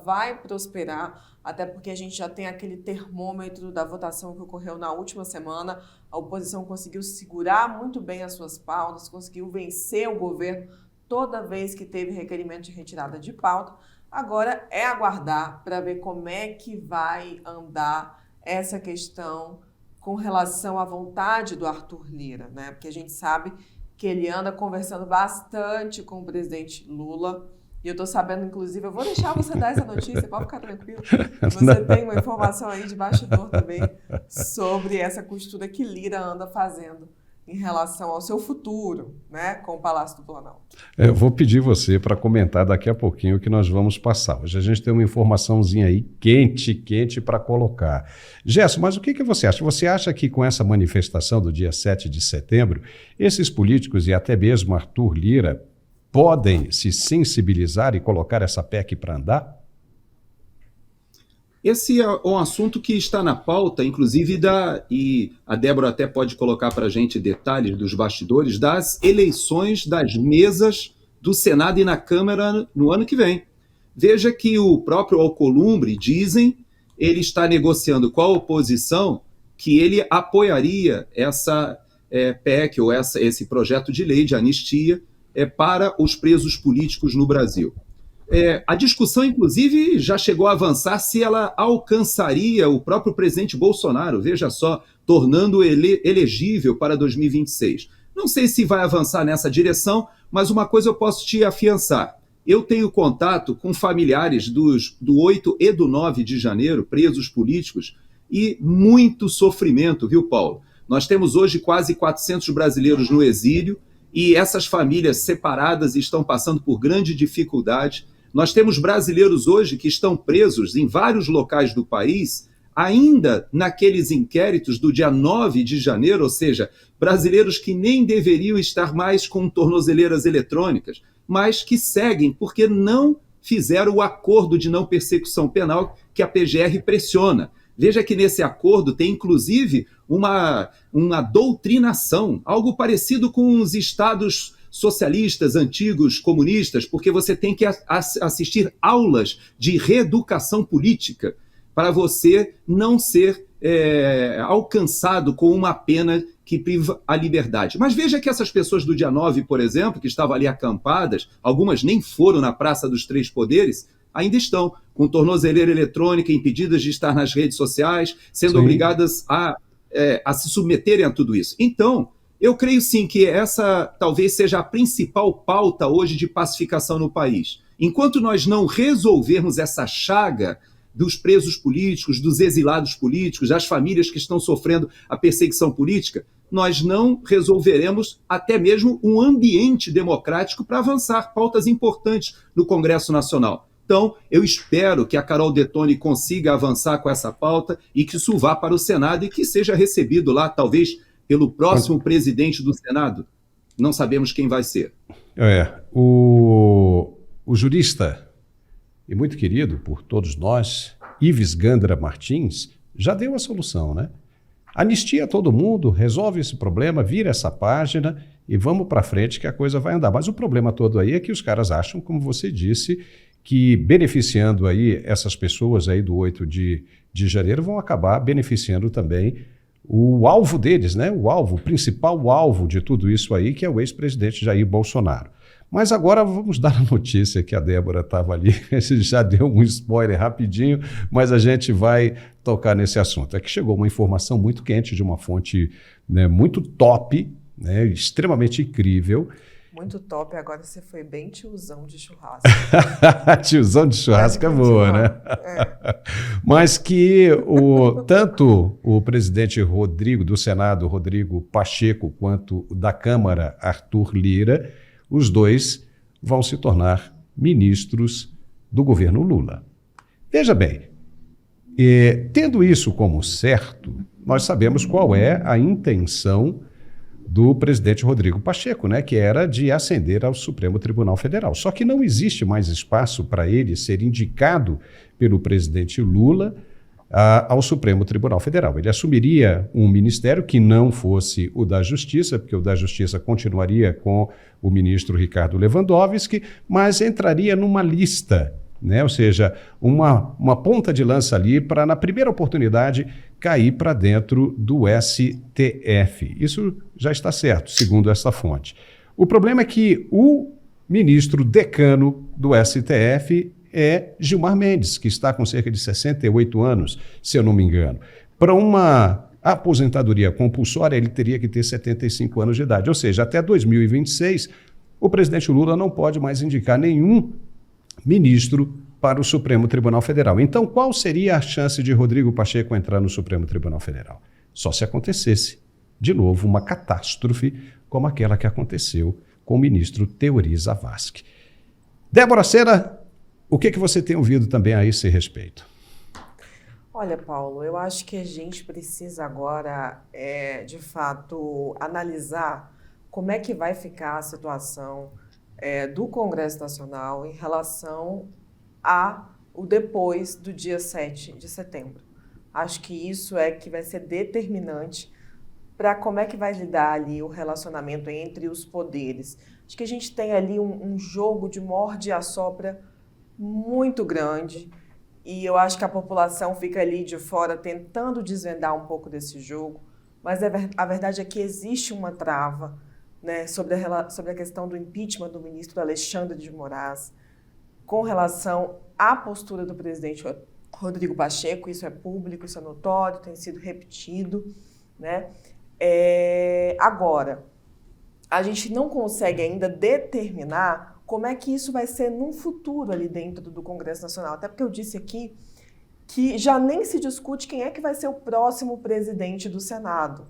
vai prosperar, até porque a gente já tem aquele termômetro da votação que ocorreu na última semana. A oposição conseguiu segurar muito bem as suas pautas, conseguiu vencer o governo toda vez que teve requerimento de retirada de pauta. Agora é aguardar para ver como é que vai andar essa questão com relação à vontade do Arthur Lira, né? Porque a gente sabe que ele anda conversando bastante com o presidente Lula. E eu estou sabendo, inclusive, eu vou deixar você dar essa notícia, pode ficar tranquilo. Você tem uma informação aí de bastidor também sobre essa costura que Lira anda fazendo em relação ao seu futuro, né, com o Palácio do Planalto. Eu vou pedir você para comentar daqui a pouquinho o que nós vamos passar. Hoje a gente tem uma informaçãozinha aí quente para colocar. Gerson, mas o que você acha? Você acha que com essa manifestação do dia 7 de setembro, esses políticos e até mesmo Arthur Lira podem se sensibilizar e colocar essa PEC para andar? Esse é um assunto que está na pauta, inclusive, e a Débora até pode colocar para a gente detalhes dos bastidores, das eleições das mesas do Senado e na Câmara no ano que vem. Veja que o próprio Alcolumbre, dizem, ele está negociando com a oposição que ele apoiaria essa PEC ou esse projeto de lei de anistia para os presos políticos no Brasil. A discussão, inclusive, já chegou a avançar se ela alcançaria o próprio presidente Bolsonaro, veja só, tornando ele elegível para 2026. Não sei se vai avançar nessa direção, mas uma coisa eu posso te afiançar. Eu tenho contato com familiares do 8 e do 9 de janeiro, presos políticos, e muito sofrimento, viu, Paulo? Nós temos hoje quase 400 brasileiros no exílio, e essas famílias separadas estão passando por grande dificuldade. Nós temos brasileiros hoje que estão presos em vários locais do país, ainda naqueles inquéritos do dia 9 de janeiro, ou seja, brasileiros que nem deveriam estar mais com tornozeleiras eletrônicas, mas que seguem porque não fizeram o acordo de não persecução penal que a PGR pressiona. Veja que nesse acordo tem, inclusive, uma doutrinação, algo parecido com os estados socialistas, antigos, comunistas, porque você tem que assistir aulas de reeducação política para você não ser alcançado com uma pena que priva a liberdade. Mas veja que essas pessoas do dia 9, por exemplo, que estavam ali acampadas, algumas nem foram na Praça dos Três Poderes, ainda estão com tornozeleira eletrônica, impedidas de estar nas redes sociais, sendo obrigadas a se submeterem a tudo isso. Então, eu creio sim que essa talvez seja a principal pauta hoje de pacificação no país. Enquanto nós não resolvermos essa chaga dos presos políticos, dos exilados políticos, das famílias que estão sofrendo a perseguição política, nós não resolveremos até mesmo um ambiente democrático para avançar pautas importantes no Congresso Nacional. Então, eu espero que a Carol Detoni consiga avançar com essa pauta e que isso vá para o Senado e que seja recebido lá, talvez, pelo próximo presidente do Senado. Não sabemos quem vai ser. O jurista, e muito querido por todos nós, Ives Gandra Martins, já deu a solução, né? Anistia todo mundo, resolve esse problema, vira essa página e vamos para frente que a coisa vai andar. Mas o problema todo aí é que os caras acham, como você disse, que beneficiando aí essas pessoas aí do 8 de janeiro vão acabar beneficiando também o alvo deles, né? O principal alvo de tudo isso aí, que é o ex-presidente Jair Bolsonaro. Mas agora vamos dar a notícia que a Débora estava ali, já deu um spoiler rapidinho, mas a gente vai tocar nesse assunto. É que chegou uma informação muito quente de uma fonte, né, muito top, né, extremamente incrível. Muito top, agora você foi bem tiozão de churrasco. Tiozão de churrasco é boa, né? Mas que tanto o presidente do Senado, Rodrigo Pacheco, quanto da Câmara, Arthur Lira, os dois vão se tornar ministros do governo Lula. Veja bem, tendo isso como certo, nós sabemos qual é a intenção do presidente Rodrigo Pacheco, né, que era de ascender ao Supremo Tribunal Federal. Só que não existe mais espaço para ele ser indicado pelo presidente Lula ao Supremo Tribunal Federal. Ele assumiria um ministério que não fosse o da Justiça, porque o da Justiça continuaria com o ministro Ricardo Lewandowski, mas entraria numa lista, né? Ou seja, uma ponta de lança ali para, na primeira oportunidade, cair para dentro do STF. Isso já está certo, segundo essa fonte. O problema é que o ministro decano do STF é Gilmar Mendes, que está com cerca de 68 anos, se eu não me engano. Para uma aposentadoria compulsória, ele teria que ter 75 anos de idade. Ou seja, até 2026, o presidente Lula não pode mais indicar nenhum ministro para o Supremo Tribunal Federal. Então, qual seria a chance de Rodrigo Pacheco entrar no Supremo Tribunal Federal? Só se acontecesse, de novo, uma catástrofe como aquela que aconteceu com o ministro Teori Zavascki. Débora Sena, o que você tem ouvido também a esse respeito? Olha, Paulo, eu acho que a gente precisa agora, de fato, analisar como é que vai ficar a situação do Congresso Nacional em relação ao depois do dia 7 de setembro. Acho que isso é que vai ser determinante para como é que vai lidar ali o relacionamento entre os poderes. Acho que a gente tem ali um jogo de morde e assopra muito grande e eu acho que a população fica ali de fora tentando desvendar um pouco desse jogo, mas a verdade é que existe uma trava, né, sobre a questão do impeachment do ministro Alexandre de Moraes, com relação à postura do presidente Rodrigo Pacheco. Isso é público, isso é notório, tem sido repetido, né? Agora, a gente não consegue ainda determinar como é que isso vai ser num futuro ali dentro do Congresso Nacional. Até porque eu disse aqui que já nem se discute quem é que vai ser o próximo presidente do Senado.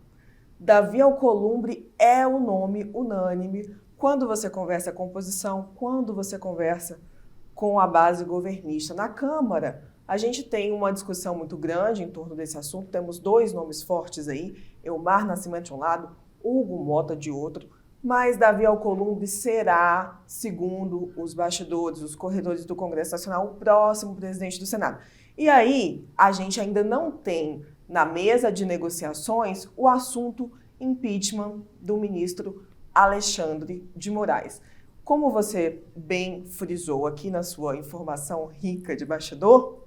Davi Alcolumbre é o nome unânime quando você conversa com a oposição, quando você conversa com a base governista. Na Câmara, a gente tem uma discussão muito grande em torno desse assunto. Temos dois nomes fortes aí, Elmar Nascimento de um lado, Hugo Mota de outro, mas Davi Alcolumbre será, segundo os bastidores, os corredores do Congresso Nacional, o próximo presidente do Senado. E aí, a gente ainda não tem na mesa de negociações o assunto impeachment do ministro Alexandre de Moraes. Como você bem frisou aqui na sua informação rica de bastidor,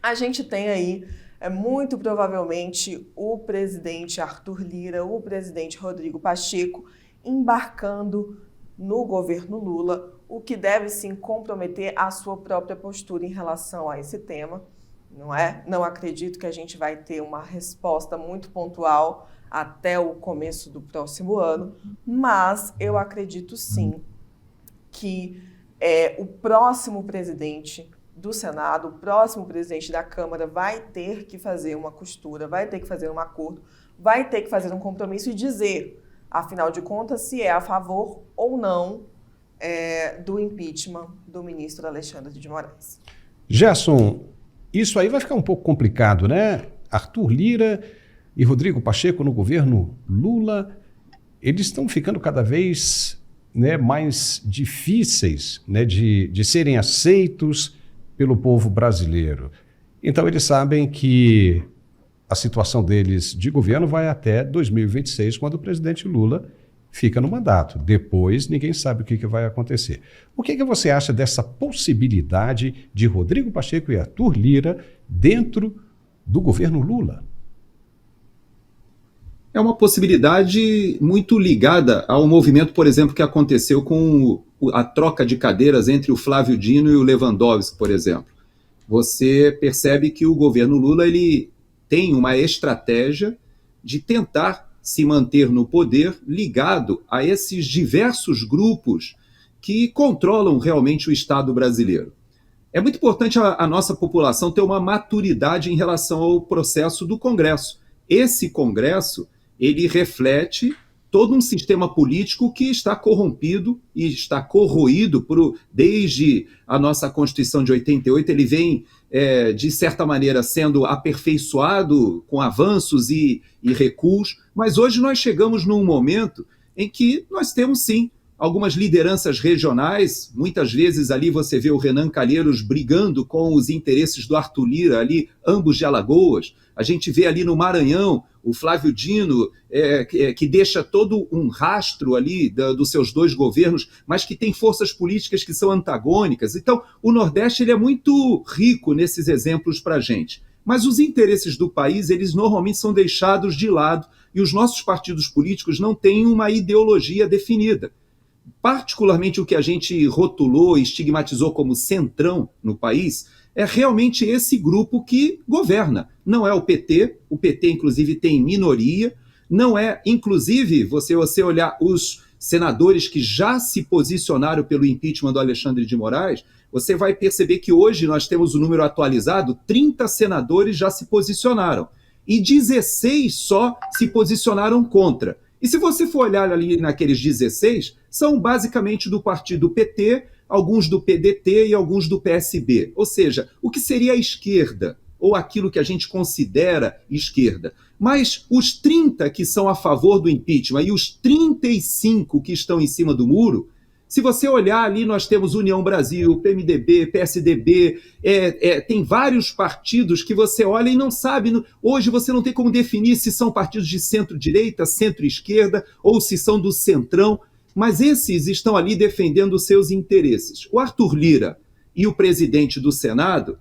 a gente tem aí, muito provavelmente, o presidente Arthur Lira, o presidente Rodrigo Pacheco, embarcando no governo Lula, o que deve sim comprometer a sua própria postura em relação a esse tema, não é? Não acredito que a gente vai ter uma resposta muito pontual até o começo do próximo ano, mas eu acredito sim que o próximo presidente do Senado, o próximo presidente da Câmara vai ter que fazer uma costura, vai ter que fazer um acordo, vai ter que fazer um compromisso e dizer, afinal de contas, se é a favor ou não do impeachment do ministro Alexandre de Moraes. Gerson, isso aí vai ficar um pouco complicado, né? Arthur Lira e Rodrigo Pacheco no governo Lula, eles estão ficando cada vez, né, mais difíceis, né, de serem aceitos pelo povo brasileiro. Então eles sabem que a situação deles de governo vai até 2026, quando o presidente Lula fica no mandato. Depois, ninguém sabe o que vai acontecer. O que você acha dessa possibilidade de Rodrigo Pacheco e Arthur Lira dentro do governo Lula? É uma possibilidade muito ligada ao movimento, por exemplo, que aconteceu com a troca de cadeiras entre o Flávio Dino e o Lewandowski, por exemplo. Você percebe que o governo Lula ele tem uma estratégia de tentar se manter no poder ligado a esses diversos grupos que controlam realmente o Estado brasileiro. É muito importante a nossa população ter uma maturidade em relação ao processo do Congresso. Esse Congresso, ele reflete todo um sistema político que está corrompido e está corroído desde a nossa Constituição de 88. Ele vem, de certa maneira, sendo aperfeiçoado com avanços e recuos, mas hoje nós chegamos num momento em que nós temos, sim, algumas lideranças regionais. Muitas vezes ali você vê o Renan Calheiros brigando com os interesses do Arthur Lira, ali, ambos de Alagoas. A gente vê ali no Maranhão o Flávio Dino, que deixa todo um rastro ali dos seus dois governos, mas que tem forças políticas que são antagônicas. Então, o Nordeste ele é muito rico nesses exemplos para a gente. Mas os interesses do país, eles normalmente são deixados de lado e os nossos partidos políticos não têm uma ideologia definida. Particularmente o que a gente rotulou e estigmatizou como centrão no país é realmente esse grupo que governa. Não é o PT inclusive tem minoria, não é, inclusive, você olhar os senadores que já se posicionaram pelo impeachment do Alexandre de Moraes, você vai perceber que hoje nós temos o número atualizado, 30 senadores já se posicionaram, e 16 só se posicionaram contra. E se você for olhar ali naqueles 16, são basicamente do partido PT, alguns do PDT e alguns do PSB. Ou seja, o que seria a esquerda, ou aquilo que a gente considera esquerda. Mas os 30 que são a favor do impeachment e os 35 que estão em cima do muro, se você olhar ali, nós temos União Brasil, PMDB, PSDB, tem vários partidos que você olha e não sabe, hoje você não tem como definir se são partidos de centro-direita, centro-esquerda, ou se são do centrão, mas esses estão ali defendendo os seus interesses. O Arthur Lira e o presidente do Senado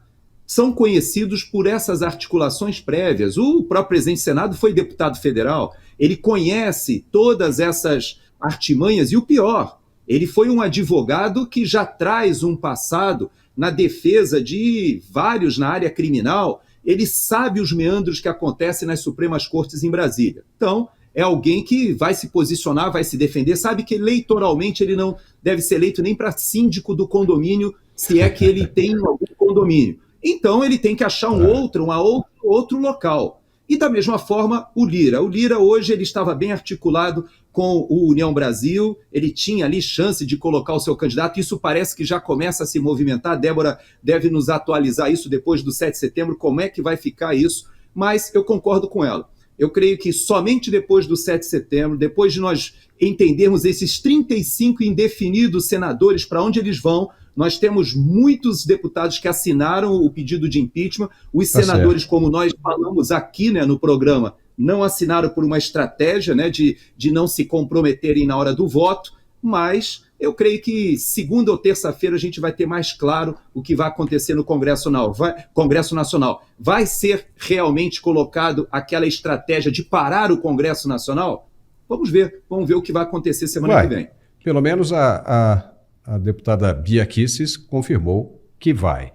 são conhecidos por essas articulações prévias. O próprio presidente do Senado foi deputado federal, ele conhece todas essas artimanhas e o pior, ele foi um advogado que já traz um passado na defesa de vários na área criminal, ele sabe os meandros que acontecem nas Supremas Cortes em Brasília. Então, é alguém que vai se posicionar, vai se defender, sabe que eleitoralmente ele não deve ser eleito nem para síndico do condomínio, se é que ele tem algum condomínio. Então, ele tem que achar outro local. E da mesma forma, o Lira. O Lira hoje ele estava bem articulado com o União Brasil, ele tinha ali chance de colocar o seu candidato, isso parece que já começa a se movimentar, a Débora deve nos atualizar isso depois do 7 de setembro, como é que vai ficar isso, mas eu concordo com ela. Eu creio que somente depois do 7 de setembro, depois de nós entendermos esses 35 indefinidos senadores para onde eles vão, nós temos muitos deputados que assinaram o pedido de impeachment, os senadores, como nós falamos aqui, né, no programa, não assinaram por uma estratégia, né, de não se comprometerem na hora do voto, mas eu creio que segunda ou terça-feira a gente vai ter mais claro o que vai acontecer no Congresso Nacional. Vai ser realmente colocado aquela estratégia de parar o Congresso Nacional? Vamos ver o que vai acontecer semana que vem. Pelo menos a deputada Bia Kicis confirmou que vai.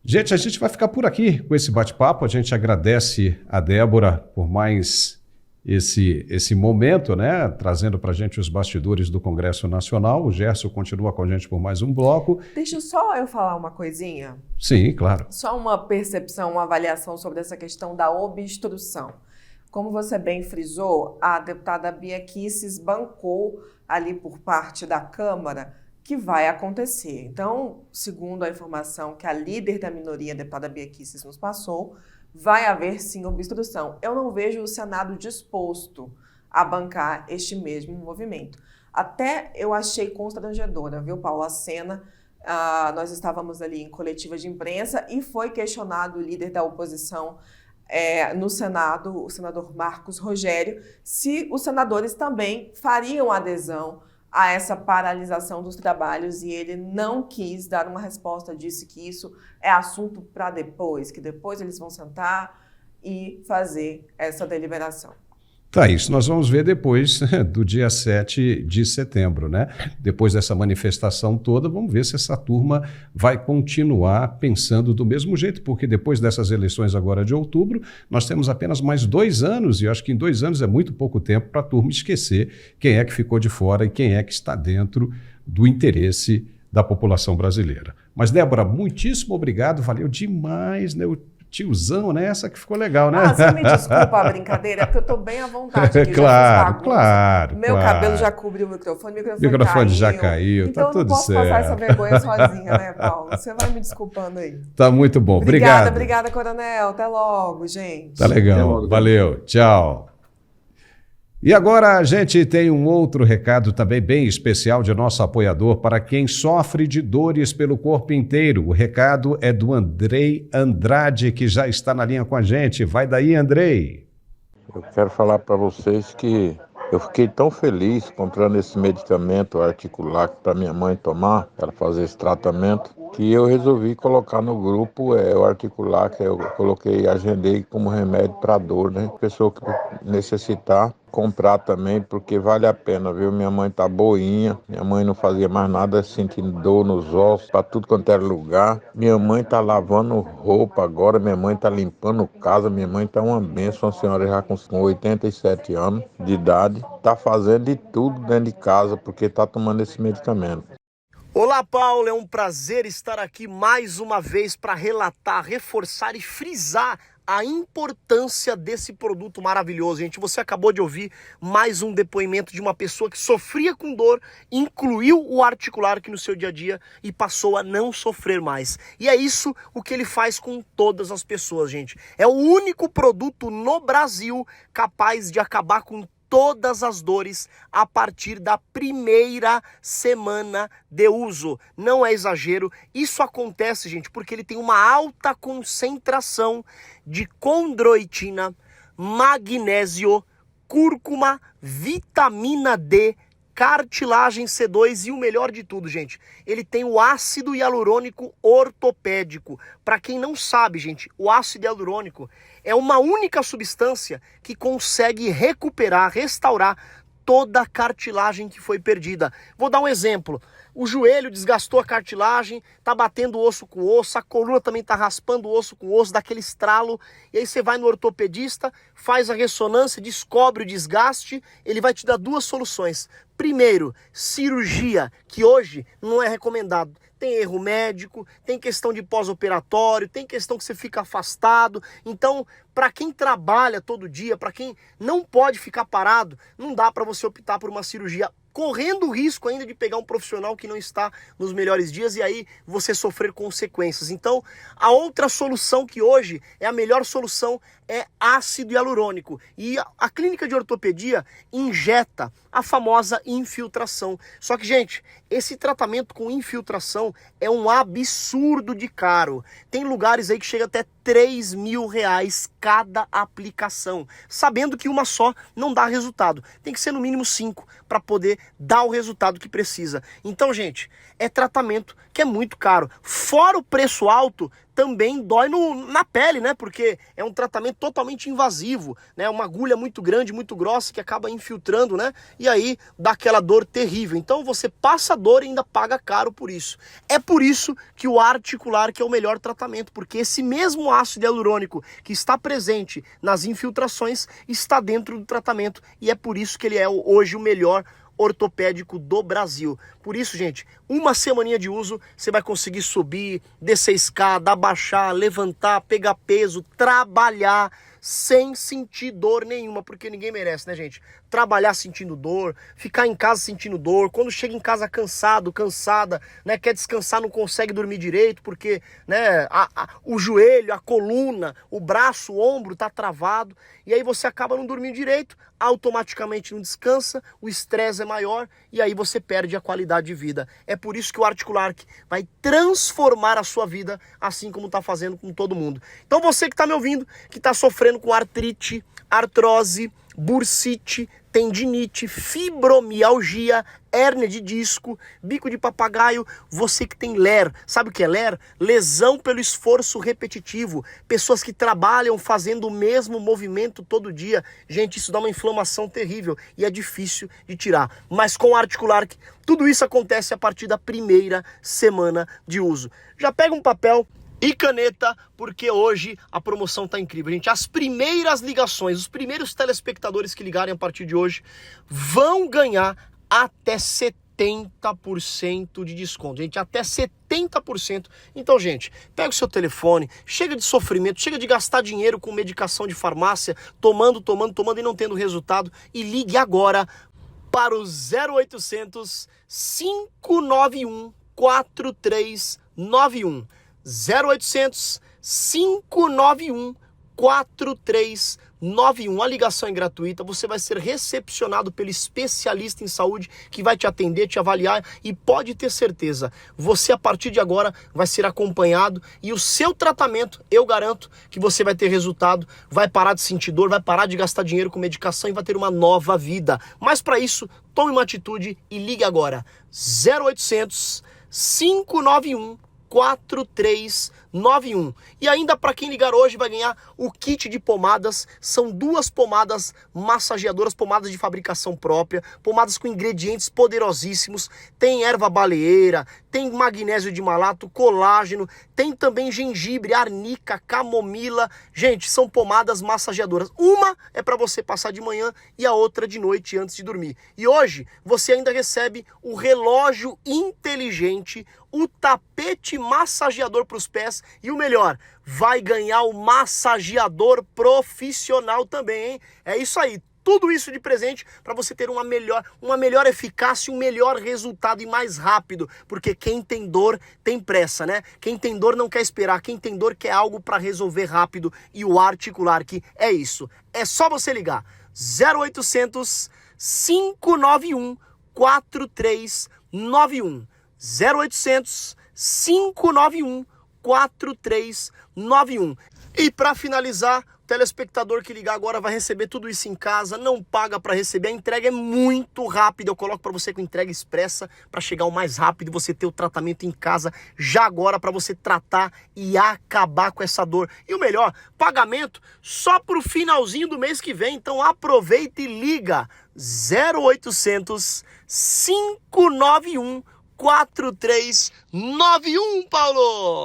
Gente, a gente vai ficar por aqui com esse bate-papo. A gente agradece a Débora por mais esse momento, né, trazendo para a gente os bastidores do Congresso Nacional. O Gerson continua com a gente por mais um bloco. Deixa só eu falar uma coisinha. Sim, claro. Só uma percepção, uma avaliação sobre essa questão da obstrução. Como você bem frisou, a deputada Bia Kicis bancou ali por parte da Câmara que vai acontecer. Então, segundo a informação que a líder da minoria, a deputada Bia Kicis, nos passou, vai haver sim obstrução. Eu não vejo o Senado disposto a bancar este mesmo movimento. Até eu achei constrangedora, viu, Paulo? A cena, nós estávamos ali em coletiva de imprensa e foi questionado o líder da oposição no Senado, o senador Marcos Rogério, se os senadores também fariam adesão a essa paralisação dos trabalhos, e ele não quis dar uma resposta, disse que isso é assunto para depois, que depois eles vão sentar e fazer essa deliberação. Tá, isso nós vamos ver depois do dia 7 de setembro, né? Depois dessa manifestação toda, vamos ver se essa turma vai continuar pensando do mesmo jeito, porque depois dessas eleições agora de outubro, nós temos apenas mais 2 anos, e eu acho que em 2 anos é muito pouco tempo para a turma esquecer quem é que ficou de fora e quem é que está dentro do interesse da população brasileira. Mas, Débora, muitíssimo obrigado, valeu demais, né? Tiozão, né? Essa que ficou legal, né? Você me desculpa a brincadeira, é porque eu estou bem à vontade aqui. Claro. Meu cabelo já cobriu o microfone já caiu, então tá tudo certo. Então eu não posso passar essa vergonha sozinha, né, Paulo? Você vai me desculpando aí. Tá muito bom, obrigado. Obrigada, Coronel. Até logo, gente. Tá legal, valeu, tchau. E agora a gente tem um outro recado também bem especial de nosso apoiador para quem sofre de dores pelo corpo inteiro. O recado é do Andrei Andrade, que já está na linha com a gente. Vai daí, Andrei. Eu quero falar para vocês que eu fiquei tão feliz comprando esse medicamento articular para minha mãe tomar, para fazer esse tratamento, que eu resolvi colocar no grupo o articular, que eu agendei como remédio para dor, né? Pessoa que necessitar, comprar também, porque vale a pena, viu? Minha mãe tá boinha, minha mãe não fazia mais nada, sentindo dor nos ossos, para tudo quanto era lugar. Minha mãe tá lavando roupa agora, minha mãe tá limpando casa, minha mãe tá uma bênção, uma senhora já com 87 anos de idade, tá fazendo de tudo dentro de casa, porque tá tomando esse medicamento. Olá, Paulo, é um prazer estar aqui mais uma vez para relatar, reforçar e frisar a importância desse produto maravilhoso, gente. Você acabou de ouvir mais um depoimento de uma pessoa que sofria com dor, incluiu o articular aqui no seu dia a dia e passou a não sofrer mais. E é isso o que ele faz com todas as pessoas, gente. É o único produto no Brasil capaz de acabar com todas as dores a partir da primeira semana de uso. Não é exagero, isso acontece, gente, porque ele tem uma alta concentração de condroitina, magnésio, cúrcuma, vitamina D, cartilagem C2 e o melhor de tudo, gente, ele tem o ácido hialurônico ortopédico. Para quem não sabe, gente, o ácido hialurônico é uma única substância que consegue recuperar, restaurar toda a cartilagem que foi perdida. Vou dar um exemplo. O joelho desgastou a cartilagem, tá batendo osso com osso, a coluna também tá raspando osso com osso, daquele estralo, e aí você vai no ortopedista, faz a ressonância, descobre o desgaste, ele vai te dar 2 soluções. Primeiro, cirurgia, que hoje não é recomendado. Tem erro médico, tem questão de pós-operatório, tem questão que você fica afastado. Então, para quem trabalha todo dia, para quem não pode ficar parado, não dá para você optar por uma cirurgia correndo o risco ainda de pegar um profissional que não está nos melhores dias e aí você sofrer consequências. Então, a outra solução que hoje é a melhor solução é ácido hialurônico. E a clínica de ortopedia injeta a famosa infiltração. Só que, gente, esse tratamento com infiltração é um absurdo de caro. Tem lugares aí que chega até R$3.000 cada aplicação, sabendo que uma só não dá resultado. Tem que ser no mínimo 5 para poder dar o resultado que precisa. Então, gente, é tratamento que é muito caro. Fora o preço alto, também dói na pele, né? Porque é um tratamento totalmente invasivo, né? Uma agulha muito grande, muito grossa que acaba infiltrando, né? E aí dá aquela dor terrível. Então você passa dor e ainda paga caro por isso. É por isso que o articular que é o melhor tratamento, porque esse mesmo ácido hialurônico que está presente nas infiltrações está dentro do tratamento e é por isso que ele é hoje o melhor ortopédico do Brasil. Por isso, gente, uma semaninha de uso, você vai conseguir subir, descer escada, abaixar, levantar, pegar peso, trabalhar sem sentir dor nenhuma, porque ninguém merece, né, gente? Trabalhar sentindo dor, ficar em casa sentindo dor, quando chega em casa cansado, cansada, né, quer descansar, não consegue dormir direito, porque, né, o joelho, a coluna, o braço, o ombro tá travado, e aí você acaba não dormindo direito, automaticamente não descansa, o estresse é maior, e aí você perde a qualidade de vida. É por isso que o Articular vai transformar a sua vida, assim como está fazendo com todo mundo. Então você que está me ouvindo, que está sofrendo com artrite, artrose, bursite, tendinite, fibromialgia, hérnia de disco, bico de papagaio, você que tem LER. Sabe o que é LER? Lesão pelo esforço repetitivo. Pessoas que trabalham fazendo o mesmo movimento todo dia. Gente, isso dá uma inflamação terrível e é difícil de tirar. Mas com o Articular, tudo isso acontece a partir da primeira semana de uso. Já pega um papel e caneta, porque hoje a promoção tá incrível, gente. As primeiras ligações, os primeiros telespectadores que ligarem a partir de hoje vão ganhar até 70% de desconto, gente, até 70%. Então, gente, pega o seu telefone, chega de sofrimento, chega de gastar dinheiro com medicação de farmácia, tomando e não tendo resultado, e ligue agora para o 0800 591 4391. 0800 591 4391. A ligação é gratuita, você vai ser recepcionado pelo especialista em saúde que vai te atender, te avaliar e pode ter certeza, você a partir de agora vai ser acompanhado e o seu tratamento, eu garanto que você vai ter resultado, vai parar de sentir dor, vai parar de gastar dinheiro com medicação e vai ter uma nova vida. Mas para isso, tome uma atitude e ligue agora. 0800 591 4391. E ainda para quem ligar hoje vai ganhar o kit de pomadas. São 2 pomadas massageadoras, pomadas de fabricação própria, pomadas com ingredientes poderosíssimos. Tem erva baleeira, tem magnésio de malato, colágeno, tem também gengibre, arnica, camomila. Gente, são pomadas massageadoras. Uma é para você passar de manhã e a outra de noite antes de dormir. E hoje você ainda recebe o relógio inteligente, o tapete massageador para os pés e o melhor, vai ganhar o massageador profissional também, hein? É isso aí, tudo isso de presente para você ter uma melhor eficácia, um melhor resultado e mais rápido, porque quem tem dor tem pressa, né? Quem tem dor não quer esperar, quem tem dor quer algo para resolver rápido e o Articular é isso. É só você ligar 0800 591 4391. 0800 591 4391. E para finalizar, o telespectador que ligar agora vai receber tudo isso em casa, não paga para receber, a entrega é muito rápida, eu coloco para você com entrega expressa para chegar o mais rápido e você ter o tratamento em casa já agora para você tratar e acabar com essa dor. E o melhor, pagamento só pro finalzinho do mês que vem, então aproveita e liga 0800 591 4391, Paulo!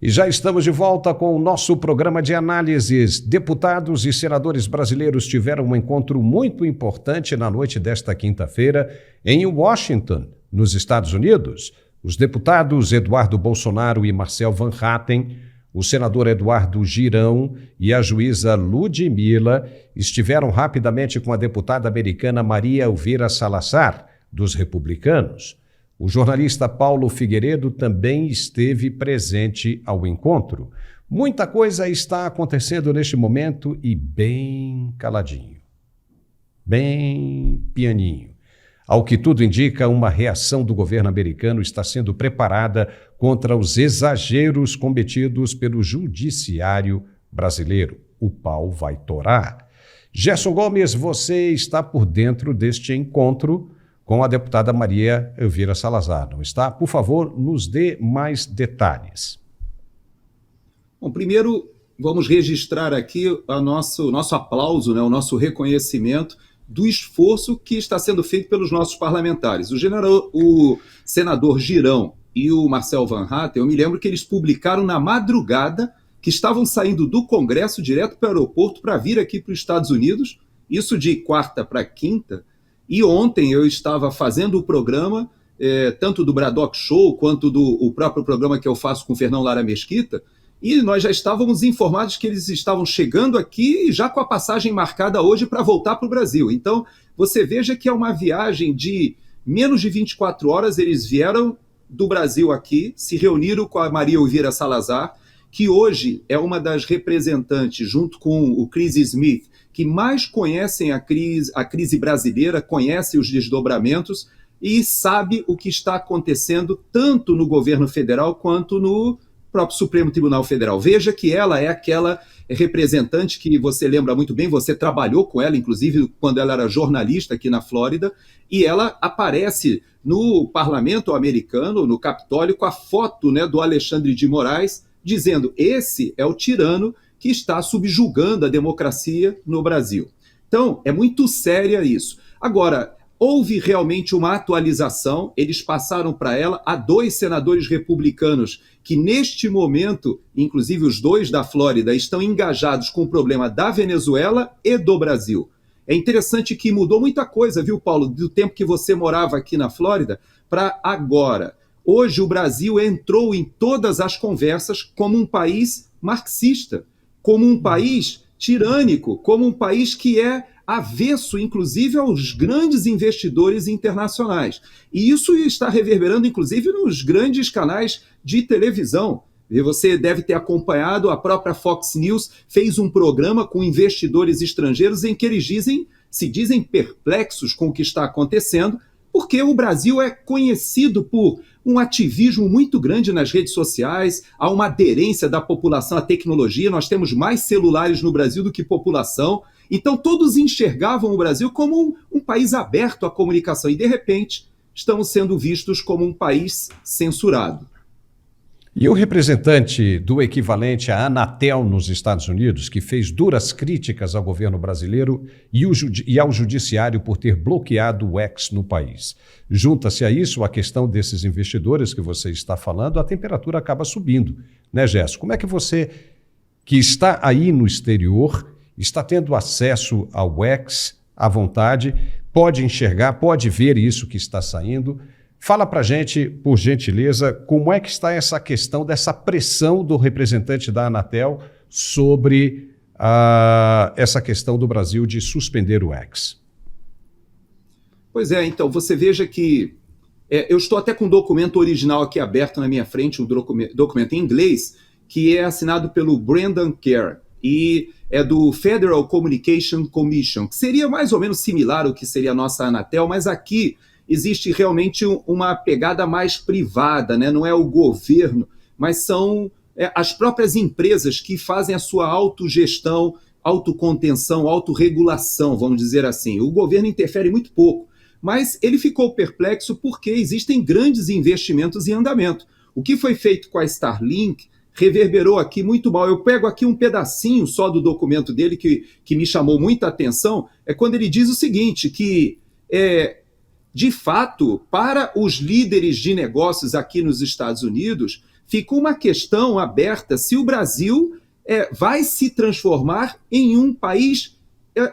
E já estamos de volta com o nosso programa de análises. Deputados e senadores brasileiros tiveram um encontro muito importante na noite desta quinta-feira em Washington, nos Estados Unidos. Os deputados Eduardo Bolsonaro e Marcel Van Hatten o senador Eduardo Girão e a juíza Ludmila estiveram rapidamente com a deputada americana Maria Elvira Salazar, dos republicanos. O jornalista Paulo Figueiredo também esteve presente ao encontro. Muita coisa está acontecendo neste momento e bem caladinho, bem pianinho. Ao que tudo indica, uma reação do governo americano está sendo preparada contra os exageros cometidos pelo judiciário brasileiro. O pau vai torar. Gerson Gomes, você está por dentro deste encontro com a deputada Maria Elvira Salazar, não está? Por favor, nos dê mais detalhes. Bom, primeiro, vamos registrar aqui o nosso aplauso, né, o nosso reconhecimento do esforço que está sendo feito pelos nossos parlamentares. O senador Girão e o Marcel Van Hatten, eu me lembro que eles publicaram na madrugada que estavam saindo do Congresso direto para o aeroporto para vir aqui para os Estados Unidos, isso de quarta para quinta, e ontem eu estava fazendo o programa, tanto do Braddock Show quanto do próprio programa que eu faço com o Fernão Lara Mesquita, e nós já estávamos informados que eles estavam chegando aqui já com a passagem marcada hoje para voltar para o Brasil. Então, você veja que é uma viagem de menos de 24 horas, eles vieram do Brasil aqui, se reuniram com a Maria Elvira Salazar, que hoje é uma das representantes, junto com o Chris Smith, que mais conhecem a crise brasileira, conhece os desdobramentos e sabe o que está acontecendo tanto no governo federal quanto no próprio Supremo Tribunal Federal. Veja que ela é aquela representante que você lembra muito bem, você trabalhou com ela, inclusive, quando ela era jornalista aqui na Flórida, e ela aparece no parlamento americano, no Capitólio, com a foto, né, do Alexandre de Moraes, dizendo: esse é o tirano que está subjugando a democracia no Brasil. Então, é muito séria isso. Agora, houve realmente uma atualização, eles passaram para ela a 2 senadores republicanos que neste momento, inclusive os 2 da Flórida, estão engajados com o problema da Venezuela e do Brasil. É interessante que mudou muita coisa, viu, Paulo, do tempo que você morava aqui na Flórida para agora. Hoje o Brasil entrou em todas as conversas como um país marxista, como um país tirânico, como um país que é avesso, inclusive, aos grandes investidores internacionais. E isso está reverberando, inclusive, nos grandes canais de televisão. E você deve ter acompanhado, a própria Fox News fez um programa com investidores estrangeiros em que eles se dizem perplexos com o que está acontecendo, porque o Brasil é conhecido por um ativismo muito grande nas redes sociais, há uma aderência da população à tecnologia, nós temos mais celulares no Brasil do que população, então todos enxergavam o Brasil como um país aberto à comunicação e, de repente, estamos sendo vistos como um país censurado. E o representante do equivalente à Anatel nos Estados Unidos, que fez duras críticas ao governo brasileiro e ao judiciário por ter bloqueado o X no país. Junta-se a isso a questão desses investidores que você está falando, a temperatura acaba subindo, né, Gerson? Como é que você, que está aí no exterior, está tendo acesso ao X à vontade, pode enxergar, pode ver isso que está saindo? Fala para a gente, por gentileza, como é que está essa questão dessa pressão do representante da Anatel sobre essa questão do Brasil de suspender o X. Pois é, então, você veja que eu estou até com um documento original aqui aberto na minha frente, um documento em inglês, que é assinado pelo Brendan Kerr, e é do Federal Communication Commission, que seria mais ou menos similar ao que seria a nossa Anatel, mas aqui existe realmente uma pegada mais privada, né? Não é o governo, mas são as próprias empresas que fazem a sua autogestão, autocontenção, autorregulação, vamos dizer assim. O governo interfere muito pouco, mas ele ficou perplexo porque existem grandes investimentos em andamento. O que foi feito com a Starlink reverberou aqui muito mal. Eu pego aqui um pedacinho só do documento dele que me chamou muita atenção, é quando ele diz o seguinte, que de fato, para os líderes de negócios aqui nos Estados Unidos, ficou uma questão aberta se o Brasil vai se transformar em um país,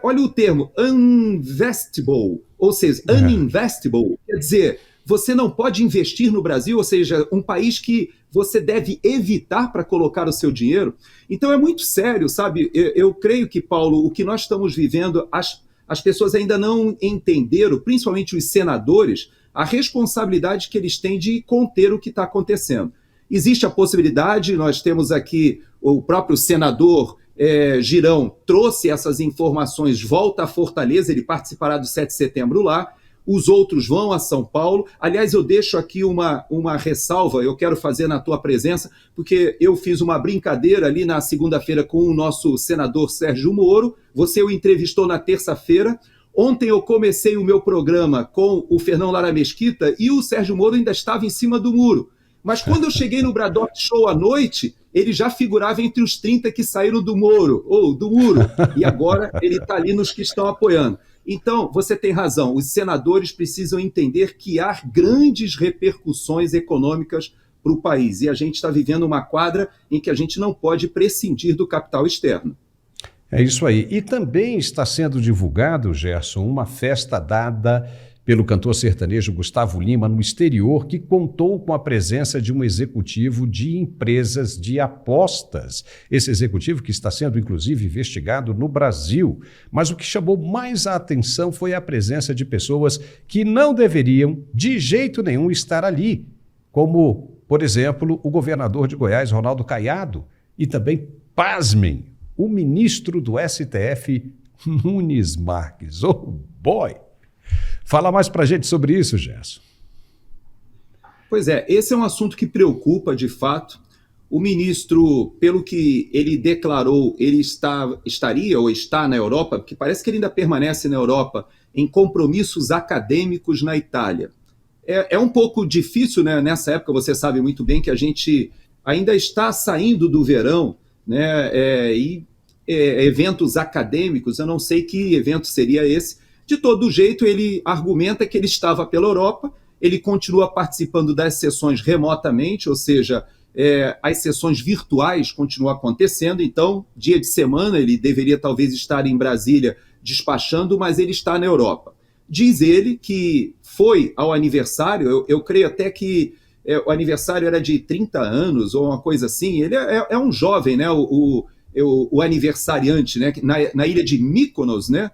olha o termo, uninvestable, ou seja, uninvestable, quer dizer, você não pode investir no Brasil, ou seja, um país que você deve evitar para colocar o seu dinheiro. Então é muito sério, sabe? Eu creio que, Paulo, o que nós estamos vivendo, as pessoas ainda não entenderam, principalmente os senadores, a responsabilidade que eles têm de conter o que está acontecendo. Existe a possibilidade, nós temos aqui o próprio senador Girão trouxe essas informações, volta a Fortaleza, ele participará do 7 de setembro lá, os outros vão a São Paulo. Aliás, eu deixo aqui uma ressalva, eu quero fazer na tua presença, porque eu fiz uma brincadeira ali na segunda-feira com o nosso senador Sérgio Moro, você o entrevistou na terça-feira. Ontem eu comecei o meu programa com o Fernão Lara Mesquita e o Sérgio Moro ainda estava em cima do muro. Mas quando eu cheguei no Braddock Show à noite, ele já figurava entre os 30 que saíram do muro, e agora ele está ali nos que estão apoiando. Então, você tem razão, os senadores precisam entender que há grandes repercussões econômicas para o país, e a gente está vivendo uma quadra em que a gente não pode prescindir do capital externo. É isso aí. E também está sendo divulgado, Gerson, uma festa dada pelo cantor sertanejo Gustavo Lima no exterior, que contou com a presença de um executivo de empresas de apostas. Esse executivo que está sendo, inclusive, investigado no Brasil. Mas o que chamou mais a atenção foi a presença de pessoas que não deveriam, de jeito nenhum, estar ali, como, por exemplo, o governador de Goiás, Ronaldo Caiado, e também, pasmem, o ministro do STF, Nunes Marques. Oh, boy! Fala mais pra gente sobre isso, Gerson. Pois é, esse é um assunto que preocupa, de fato. O ministro, pelo que ele declarou, ele estaria ou está na Europa, porque parece que ele ainda permanece na Europa, em compromissos acadêmicos na Itália. É um pouco difícil, né? Nessa época, você sabe muito bem que a gente ainda está saindo do verão, né? Eventos acadêmicos, eu não sei que evento seria esse. De todo jeito, ele argumenta que ele estava pela Europa, ele continua participando das sessões remotamente, ou seja, as sessões virtuais continuam acontecendo, então, dia de semana, ele deveria talvez estar em Brasília despachando, mas ele está na Europa. Diz ele que foi ao aniversário, eu creio até que o aniversário era de 30 anos, ou uma coisa assim, ele é um jovem, né, o aniversariante, né, na ilha de Mykonos, né,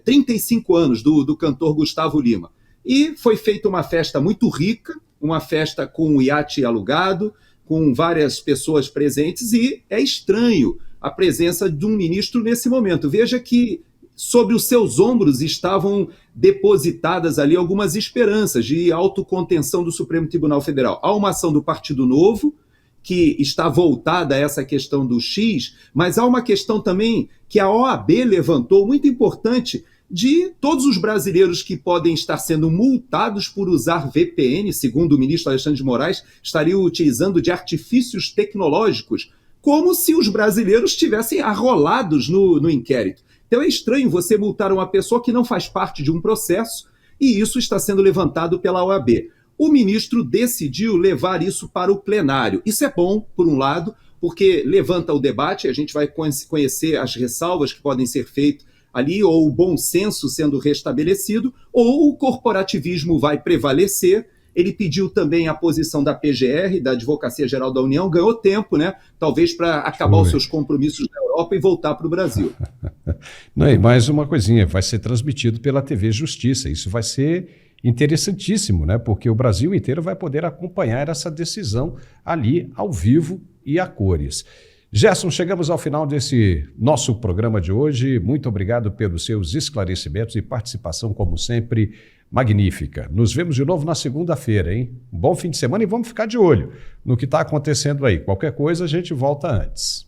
35 anos do cantor Gustavo Lima. E foi feita uma festa muito rica, uma festa com um iate alugado, com várias pessoas presentes, e é estranho a presença de um ministro nesse momento. Veja que sobre os seus ombros estavam depositadas ali algumas esperanças de autocontenção do Supremo Tribunal Federal. Há uma ação do Partido Novo, que está voltada a essa questão do X, mas há uma questão também que a OAB levantou, muito importante, de todos os brasileiros que podem estar sendo multados por usar VPN, segundo o ministro Alexandre de Moraes, estariam utilizando de artifícios tecnológicos, como se os brasileiros estivessem arrolados no inquérito. Então é estranho você multar uma pessoa que não faz parte de um processo, e isso está sendo levantado pela OAB. O ministro decidiu levar isso para o plenário. Isso é bom, por um lado, porque levanta o debate, a gente vai conhecer as ressalvas que podem ser feitas ali, ou o bom senso sendo restabelecido, ou o corporativismo vai prevalecer. Ele pediu também a posição da PGR, da Advocacia Geral da União, ganhou tempo, né? Talvez para acabar os seus compromissos na Europa e voltar para o Brasil. Não, e mais uma coisinha, vai ser transmitido pela TV Justiça. Isso vai ser interessantíssimo, né? Porque o Brasil inteiro vai poder acompanhar essa decisão ali, ao vivo e a cores. Gerson, chegamos ao final desse nosso programa de hoje. Muito obrigado pelos seus esclarecimentos e participação, como sempre, magnífica. Nos vemos de novo na segunda-feira, hein? Um bom fim de semana e vamos ficar de olho no que está acontecendo aí. Qualquer coisa, a gente volta antes.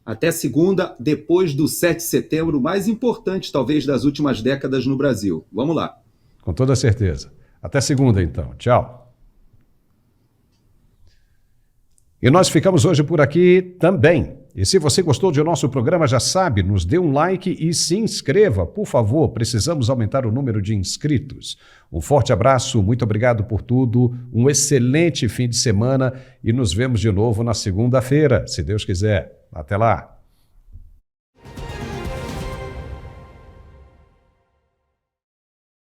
Até segunda, depois do 7 de setembro, mais importante, talvez, das últimas décadas no Brasil. Vamos lá. Com toda certeza. Até segunda, então. Tchau. E nós ficamos hoje por aqui também. E se você gostou do nosso programa, já sabe, nos dê um like e se inscreva, por favor. Precisamos aumentar o número de inscritos. Um forte abraço, muito obrigado por tudo, um excelente fim de semana e nos vemos de novo na segunda-feira, se Deus quiser. Até lá.